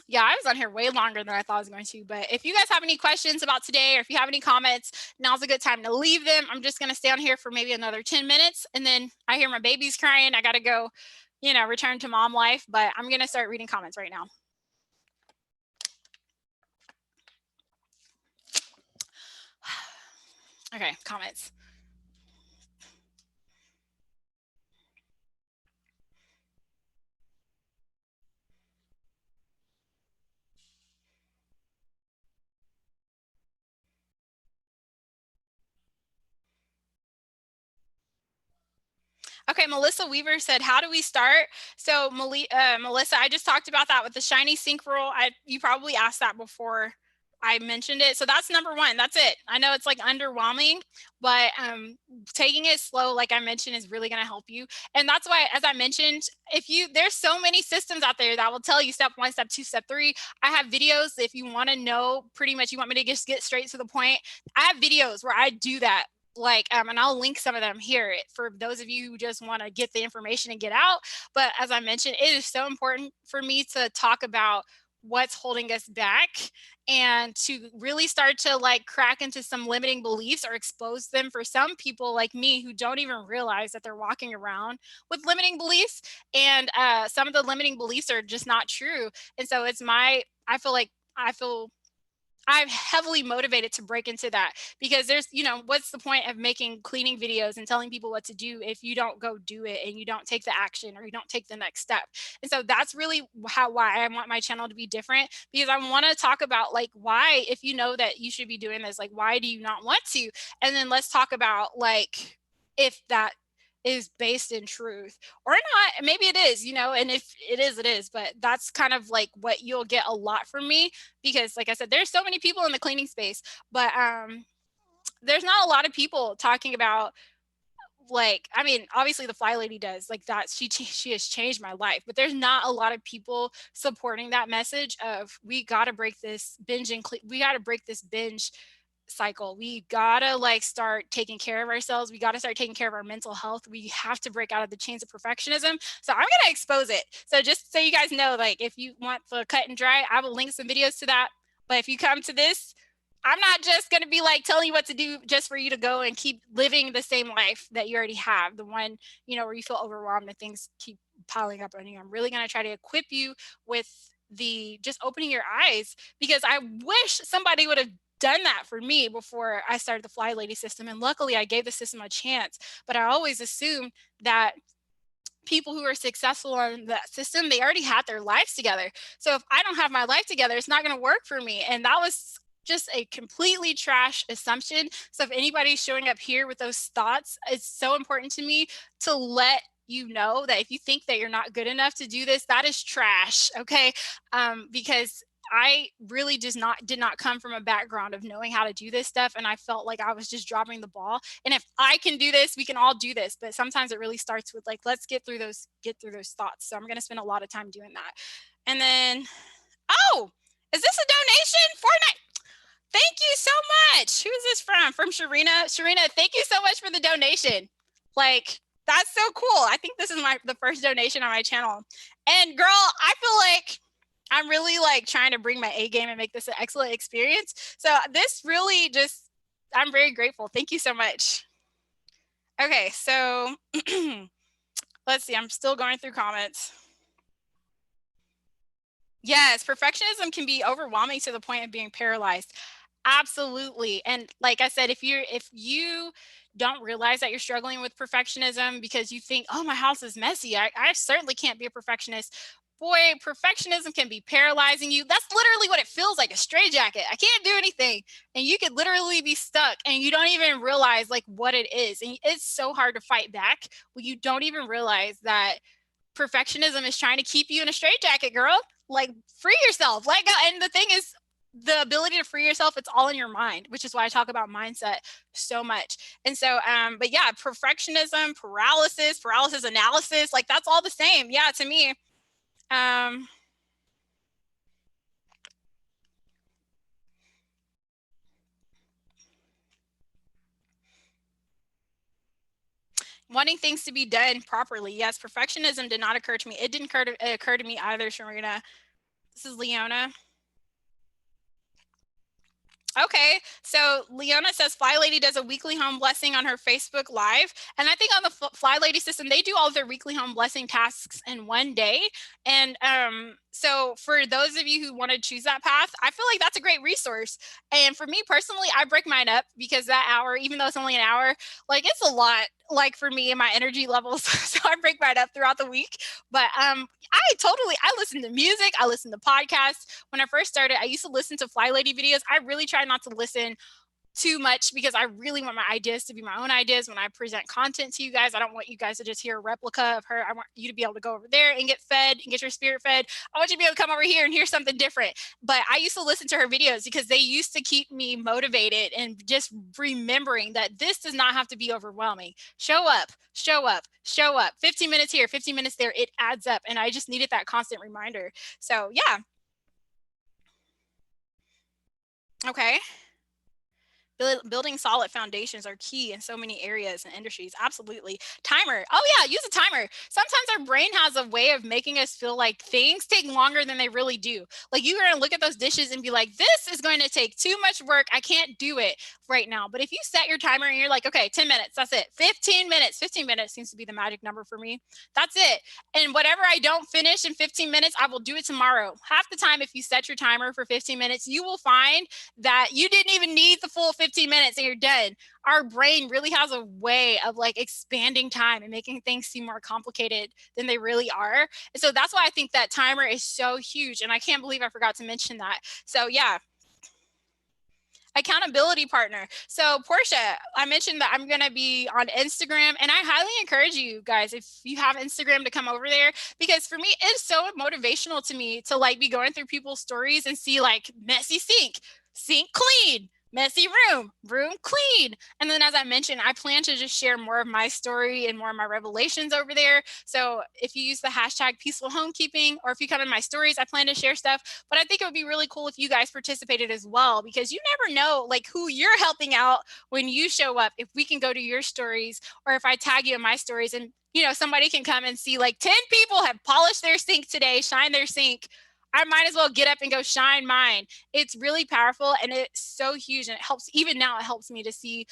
Yeah, I was on here way longer than I thought I was going to. But if you guys have any questions about today, or if you have any comments, now's a good time to leave them. I'm just going to stay on here for maybe another 10 minutes. And then I hear my baby's crying. I got to go, return to mom life. But I'm going to start reading comments right now. Okay, comments. Okay, Melissa Weaver said, how do we start? So Melissa, I just talked about that with the shiny sink rule. You probably asked that before I mentioned it. So that's number one. That's it. I know it's like underwhelming, but taking it slow, like I mentioned, is really going to help you. And that's why, as I mentioned, there's so many systems out there that will tell you step 1, step 2, step 3. I have videos. If you want to know, pretty much you want me to just get straight to the point, I have videos where I do that. And I'll link some of them here for those of you who just want to get the information and get out. But as I mentioned, it is so important for me to talk about what's holding us back and to really start to like crack into some limiting beliefs or expose them for some people like me who don't even realize that they're walking around with limiting beliefs. And some of the limiting beliefs are just not true. And so I feel I'm heavily motivated to break into that because there's, what's the point of making cleaning videos and telling people what to do if you don't go do it and you don't take the action or you don't take the next step? And so that's really why I want my channel to be different, because I want to talk about like why, if you know that you should be doing this, like why do you not want to? And then let's talk about like if that is based in truth or not. Maybe it is, and if it is, it is. But that's kind of like what you'll get a lot from me because, like I said, there's so many people in the cleaning space, but there's not a lot of people talking about like, I mean, obviously the fly lady does like that. She has changed my life, but there's not a lot of people supporting that message of we got to break this we got to break this binge cycle. We gotta like start taking care of ourselves. We gotta start taking care of our mental health. We have to break out of the chains of perfectionism. So I'm gonna expose it. So just so you guys know, like if you want the cut and dry, I will link some videos to that. But if you come to this, I'm not just gonna be like telling you what to do just for you to go and keep living the same life that you already have, the one, where you feel overwhelmed and things keep piling up on you. I'm really gonna try to equip you with the just opening your eyes, because I wish somebody would have done that for me before I started the Fly Lady system. And luckily I gave the system a chance, but I always assumed that people who are successful in that system, they already had their lives together. So if I don't have my life together, it's not going to work for me. And that was just a completely trash assumption. So if anybody's showing up here with those thoughts, it's so important to me to let you know that if you think that you're not good enough to do this, that is trash. Okay. Because I really did not come from a background of knowing how to do this stuff. And I felt like I was just dropping the ball. And if I can do this, we can all do this. But sometimes it really starts with like, let's get through those thoughts. So I'm going to spend a lot of time doing that. And then, oh, is this a donation? Fortnite. Thank you so much. Who is this from? From Sharina. Sharina, thank you so much for the donation. Like, that's so cool. I think this is the first donation on my channel. And girl, I feel like I'm really like trying to bring my A game and make this an excellent experience. So this really just, I'm very grateful. Thank you so much. Okay, so let's see. I'm still going through comments. Yes, perfectionism can be overwhelming to the point of being paralyzed. Absolutely. And like I said, if you don't realize that you're struggling with perfectionism because you think, oh, my house is messy, I certainly can't be a perfectionist. Boy, perfectionism can be paralyzing you. That's literally what it feels like, a straitjacket. I can't do anything. And you could literally be stuck and you don't even realize like what it is. And it's so hard to fight back when you don't even realize that perfectionism is trying to keep you in a straitjacket, girl. Like, free yourself. Like, and the thing is, the ability to free yourself, it's all in your mind, which is why I talk about mindset so much. And so, but yeah, perfectionism, paralysis analysis, like that's all the same. Yeah, to me. Wanting things to be done properly. Yes, perfectionism did not occur to me. It didn't occur to me either, Sharina. This is Leona. Okay, so Leona says Fly Lady does a weekly home blessing on her Facebook Live. And I think on the Fly Lady system, they do all of their weekly home blessing tasks in one day. And so for those of you who want to choose that path, I feel like that's a great resource. And for me personally, I break mine up because that hour, even though it's only an hour, like it's a lot, like for me and my energy levels. So I break mine up throughout the week. But I listen to music, I listen to podcasts. When I first started, I used to listen to Fly Lady videos. I really try not to listen too much because I really want my ideas to be my own ideas when I present content to you guys. I don't want you guys to just hear a replica of her. I want you to be able to go over there and get fed and get your spirit fed. I want you to be able to come over here and hear something different. But I used to listen to her videos because they used to keep me motivated and just remembering that this does not have to be overwhelming. Show up, show up, show up. 15 minutes here, 15 minutes there. It adds up. And I just needed that constant reminder. So yeah. Okay. Building solid foundations are key in so many areas and industries. Absolutely. Timer. Oh yeah, use a timer. Sometimes our brain has a way of making us feel like things take longer than they really do. Like you're going to look at those dishes and be like, this is going to take too much work. I can't do it right now. But if you set your timer and you're like, okay, 10 minutes, that's it. 15 minutes. 15 minutes seems to be the magic number for me. That's it. And whatever I don't finish in 15 minutes, I will do it tomorrow. Half the time, if you set your timer for 15 minutes, you will find that you didn't even need the full 15 minutes and you're done. Our brain really has a way of like expanding time and making things seem more complicated than they really are. And so that's why I think that timer is so huge. And I can't believe I forgot to mention that. So yeah. Accountability partner. So Portia, I mentioned that I'm going to be on Instagram, and I highly encourage you guys, if you have Instagram, to come over there, because for me, it's so motivational to me to like be going through people's stories and see like messy sink clean, messy room clean. And then as I mentioned, I plan to just share more of my story and more of my revelations over there. So if you use the hashtag peaceful homekeeping, or if you come in my stories, I plan to share stuff. But I think it would be really cool if you guys participated as well, because you never know like who you're helping out when you show up. If we can go to your stories, or if I tag you in my stories, and you know, somebody can come and see like 10 people have polished their sink today, shine their sink, I might as well get up and go shine mine. It's really powerful, and it's so huge, and it helps. Even now, it helps me to see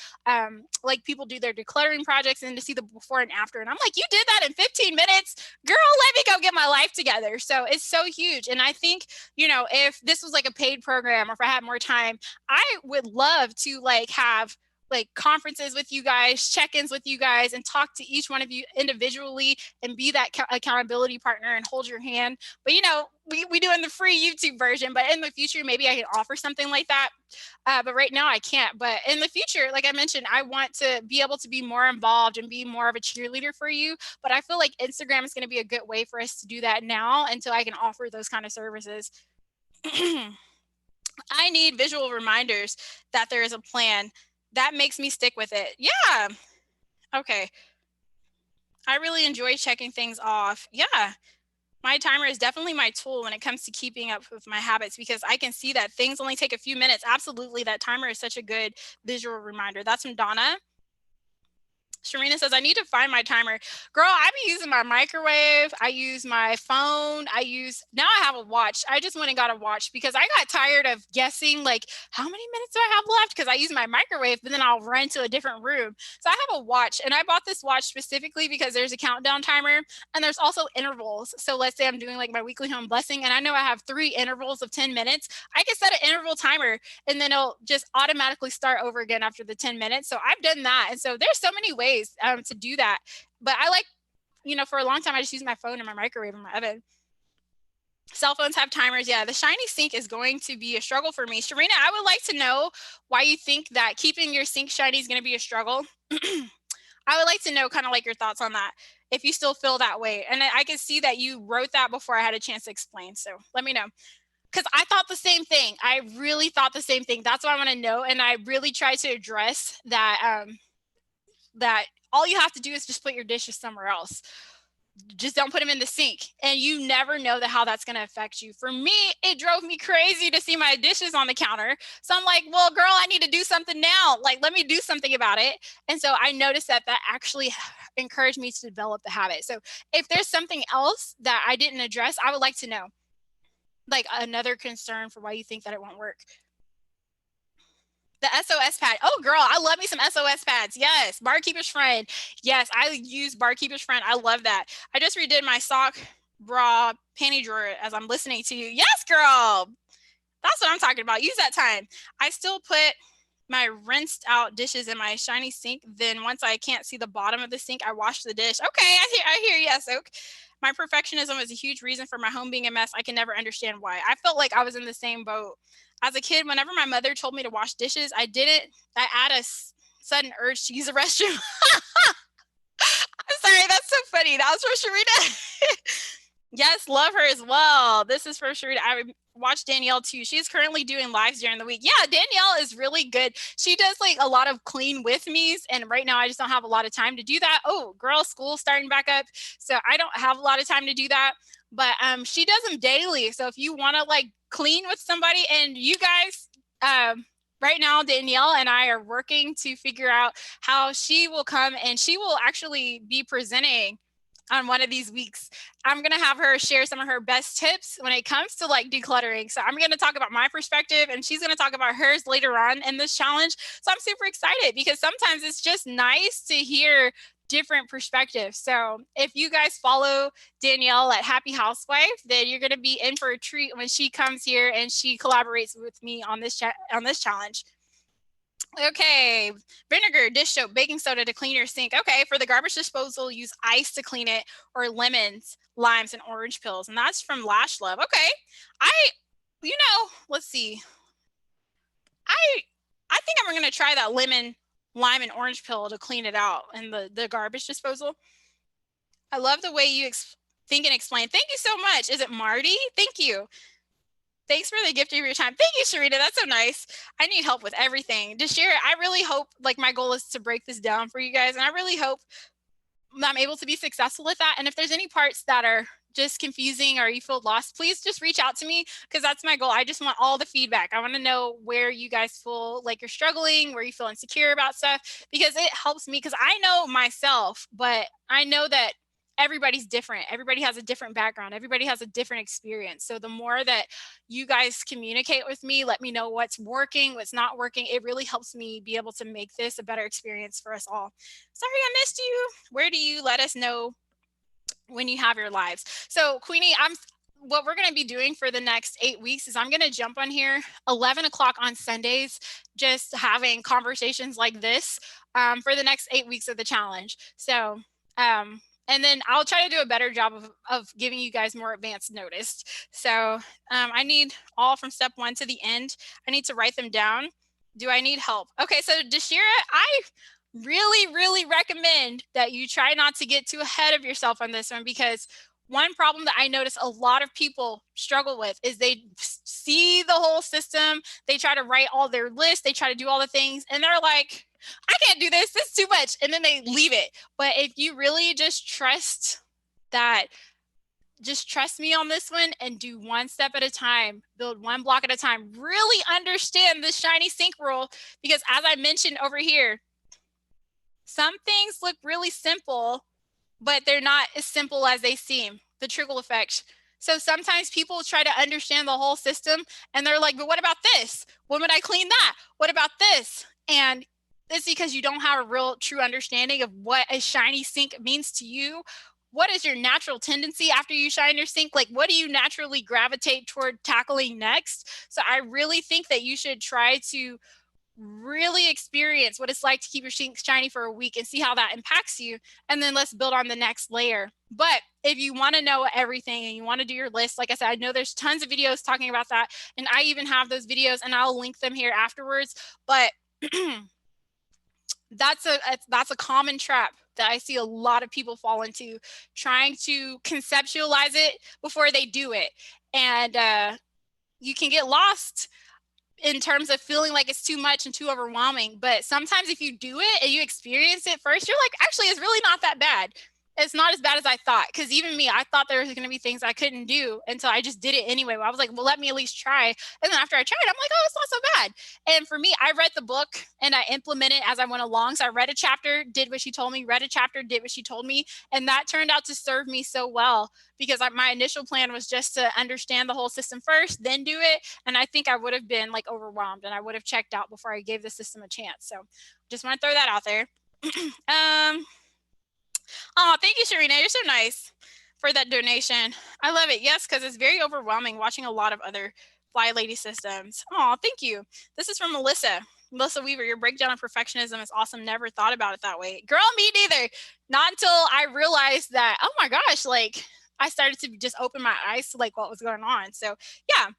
like people do their decluttering projects and to see the before and after. And I'm like, you did that in 15 minutes, girl, let me go get my life together. So it's so huge. And I think, you know, if this was like a paid program, or if I had more time, I would love to like have like conferences with you guys, check-ins with you guys, and talk to each one of you individually and be that accountability partner and hold your hand. But you know, we do in the free YouTube version, but in the future, maybe I can offer something like that. But right now I can't. But in the future, like I mentioned, I want to be able to be more involved and be more of a cheerleader for you. But I feel like Instagram is going to be a good way for us to do that now until I can offer those kind of services. I need visual reminders that there is a plan. That makes me stick with it. Yeah. Okay. I really enjoy checking things off. Yeah. My timer is definitely my tool when it comes to keeping up with my habits because I can see that things only take a few minutes. Absolutely. That timer is such a good visual reminder. That's from Donna. Sharina says, I need to find my timer. Girl, I be using my microwave. I use my phone. Now I have a watch. I just went and got a watch because I got tired of guessing like, how many minutes do I have left? Because I use my microwave, but then I'll run to a different room. So I have a watch and I bought this watch specifically because there's a countdown timer and there's also intervals. So let's say I'm doing like my weekly home blessing and I know I have 3 intervals of 10 minutes. I can set an interval timer and then it'll just automatically start over again after the 10 minutes. So I've done that. And so there's so many ways to do that. But I like, you know, for a long time, I just use my phone and my microwave and my oven. Cell phones have timers. Yeah, the shiny sink is going to be a struggle for me. Sharina, I would like to know why you think that keeping your sink shiny is going to be a struggle. I would like to know kind of like your thoughts on that, if you still feel that way. And I can see that you wrote that before I had a chance to explain. So let me know. Because I thought the same thing. I really thought the same thing. That's what I want to know. And I really tried to address that, that all you have to do is just put your dishes somewhere else. Just don't put them in the sink. And you never know how that's going to affect you. For me, it drove me crazy to see my dishes on the counter. So I'm like, well, girl, I need to do something now. Like, let me do something about it. And so I noticed that actually encouraged me to develop the habit. So if there's something else that I didn't address, I would like to know. Like another concern for why you think that it won't work. The SOS pad. Oh, girl, I love me some SOS pads. Yes. Barkeeper's Friend. Yes, I use Barkeeper's Friend. I love that. I just redid my sock, bra, panty drawer as I'm listening to you. Yes, girl. That's what I'm talking about. Use that time. I still put my rinsed out dishes in my shiny sink. Then once I can't see the bottom of the sink, I wash the dish. Okay, I hear yes, Oak. My perfectionism is a huge reason for my home being a mess. I can never understand why. I felt like I was in the same boat. As a kid, whenever my mother told me to wash dishes, I didn't. I had a sudden urge to use the restroom. I'm sorry, that's so funny. That was from Sharita. Yes, love her as well. This is from Sharita. I watch Danielle too. She's currently doing lives during the week. Yeah, Danielle is really good. She does like a lot of clean with me's, and right now I just don't have a lot of time to do that. Oh, girl, school's starting back up, so I don't have a lot of time to do that. But she does them daily. So if you want to like clean with somebody, and you guys, right now Danielle and I are working to figure out how she will come and she will actually be presenting on one of these weeks. I'm going to have her share some of her best tips when it comes to like decluttering. So I'm going to talk about my perspective and she's going to talk about hers later on in this challenge. So I'm super excited because sometimes it's just nice to hear different perspectives. So if you guys follow Danielle at Happy Housewife, then you're going to be in for a treat when she comes here and she collaborates with me on this challenge. Okay, vinegar, dish soap, baking soda to clean your sink. Okay, for the garbage disposal, use ice to clean it, or lemons, limes, and orange pills. And that's from Lash Love. Okay, let's see. I think I'm going to try that lemon, lime, and orange pill to clean it out in the garbage disposal. I love the way you think and explain. Thank you so much. Is it Marty? Thank you. Thanks for the gift of your time. Thank you, Sharita. That's so nice. I need help with everything. To share, I really hope, like my goal is to break this down for you guys. And I really hope I'm able to be successful with that. And if there's any parts that are just confusing or you feel lost, please just reach out to me because that's my goal. I just want all the feedback. I want to know where you guys feel like you're struggling, where you feel insecure about stuff, because it helps me because I know myself, but I know that everybody's different. Everybody has a different background. Everybody has a different experience. So the more that you guys communicate with me, let me know what's working, what's not working. It really helps me be able to make this a better experience for us all. Sorry, I missed you. Where do you let us know when you have your lives? So Queenie, what we're going to be doing for the next 8 weeks is I'm going to jump on here 11 o'clock on Sundays, just having conversations like this for the next 8 weeks of the challenge. So, and then I'll try to do a better job of giving you guys more advanced notice. So I need all from step 1 to the end. I need to write them down. Do I need help? Okay, so Deshira, I really recommend that you try not to get too ahead of yourself on this one, because one problem that I notice a lot of people struggle with is they see the whole system, they try to write all their lists, they try to do all the things, and they're like, I can't do this, this is too much, and then they leave it. But if you really just trust me on this one and do one step at a time, build one block at a time, really understand the shiny sink rule, because as I mentioned over here, some things look really simple, but they're not as simple as they seem, the trickle effect. So sometimes people try to understand the whole system and they're like, but what about this? When would I clean that? What about this? And it's because you don't have a real true understanding of what a shiny sink means to you. What is your natural tendency after you shine your sink? Like, what do you naturally gravitate toward tackling next? So I really think that you should try to really experience what it's like to keep your sink shiny for a week and see how that impacts you. And then let's build on the next layer. But if you want to know everything and you want to do your list, like I said, I know there's tons of videos talking about that. And I even have those videos and I'll link them here afterwards. But that's a common trap that I see a lot of people fall into, trying to conceptualize it before they do it. And you can get lost in terms of feeling like it's too much and too overwhelming. But sometimes if you do it and you experience it first, you're like, actually, it's really not that bad. It's not as bad as I thought. Because even me, I thought there was going to be things I couldn't do until I just did it anyway. I was like, well, let me at least try. And then after I tried, I'm like, oh, it's not so bad. And for me, I read the book and I implemented as I went along. So I read a chapter, did what she told me, read a chapter, did what she told me. And that turned out to serve me so well, because my initial plan was just to understand the whole system first, then do it. And I think I would have been like overwhelmed and I would have checked out before I gave the system a chance. So just want to throw that out there. Oh, thank you, Sharina. You're so nice for that donation. I love it. Yes, because it's very overwhelming watching a lot of other Fly Lady systems. Oh, thank you. This is from Melissa. Melissa Weaver, your breakdown of perfectionism is awesome. Never thought about it that way. Girl, me neither. Not until I realized that, oh my gosh, like I started to just open my eyes to like what was going on. So yeah,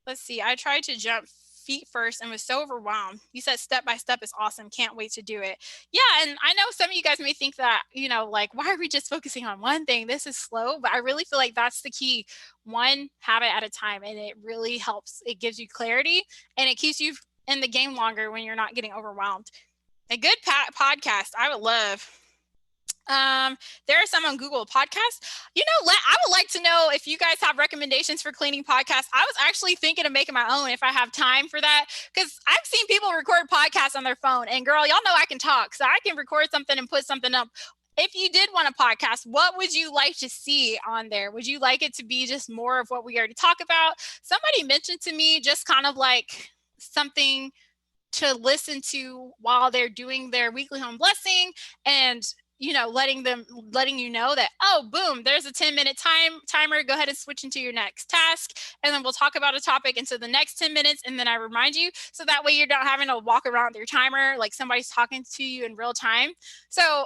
let's see. I tried to jump feet first and was so overwhelmed. You said step by step is awesome. Can't wait to do it. Yeah. And I know some of you guys may think that, like, why are we just focusing on one thing? This is slow, but I really feel like that's the key. One habit at a time. And it really helps. It gives you clarity and it keeps you in the game longer when you're not getting overwhelmed. A good podcast I would love. There are some on Google Podcasts. I would like to know if you guys have recommendations for cleaning podcasts. I was actually thinking of making my own if I have time for that, because I've seen people record podcasts on their phone, and girl, y'all know I can talk, so I can record something and put something up. If you did want a podcast, what would you like to see on there? Would you like it to be just more of what we already talk about? Somebody mentioned to me just kind of like something to listen to while they're doing their weekly home blessing, and letting you know that, oh, boom, there's a 10-minute timer. Go ahead and switch into your next task. And then we'll talk about a topic into the next 10 minutes. And then I remind you, so that way you're not having to walk around with your timer, like somebody's talking to you in real time. So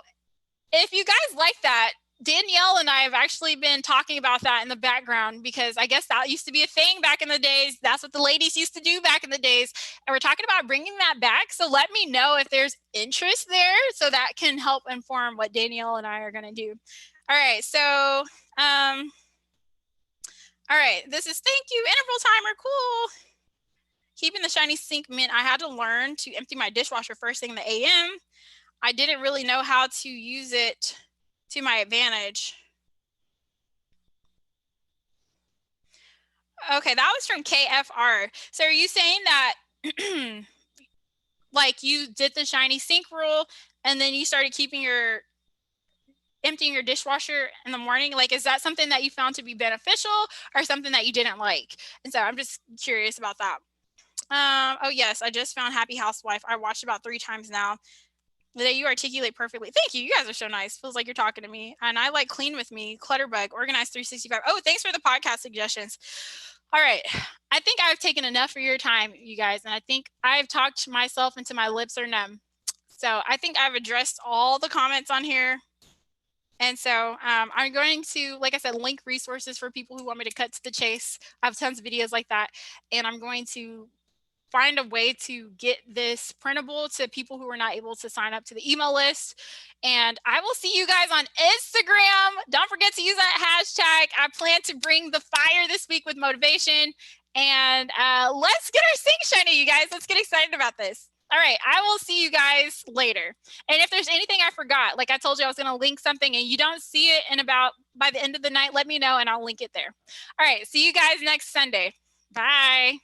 if you guys like that, Danielle and I have actually been talking about that in the background, because I guess that used to be a thing back in the days. That's what the ladies used to do back in the days. And we're talking about bringing that back. So let me know if there's interest there, so that can help inform what Danielle and I are going to do. All right. So, all right. This is thank you. Interval timer. Cool. Keeping the shiny sink meant I had to learn to empty my dishwasher first thing in the AM. I didn't really know how to use it to my advantage. Okay, that was from KFR. So are you saying that like you did the shiny sink rule and then you started emptying your dishwasher in the morning? Like, is that something that you found to be beneficial or something that you didn't like? And so I'm just curious about that. Oh yes, I just found Happy Housewife. I watched about 3 times now.
that you articulate perfectly. Thank you. You guys are so nice. Feels like you're talking to me. And I like Clean With Me, Clutterbug, Organized 365. Oh, thanks for the podcast suggestions. All right. I think I've taken enough of your time, you guys. And I think I've talked myself into my lips are numb. So I think I've addressed all the comments on here. And so I'm going to, like I said, link resources for people who want me to cut to the chase. I have tons of videos like that. And I'm going to find a way to get this printable to people who are not able to sign up to the email list. And I will see you guys on Instagram. Don't forget to use that hashtag. I plan to bring the fire this week with motivation. And let's get our sink shiny, you guys. Let's get excited about this. All right, I will see you guys later. And if there's anything I forgot, like I told you, I was going to link something and you don't see it in about by the end of the night, let me know and I'll link it there. All right, see you guys next Sunday. Bye.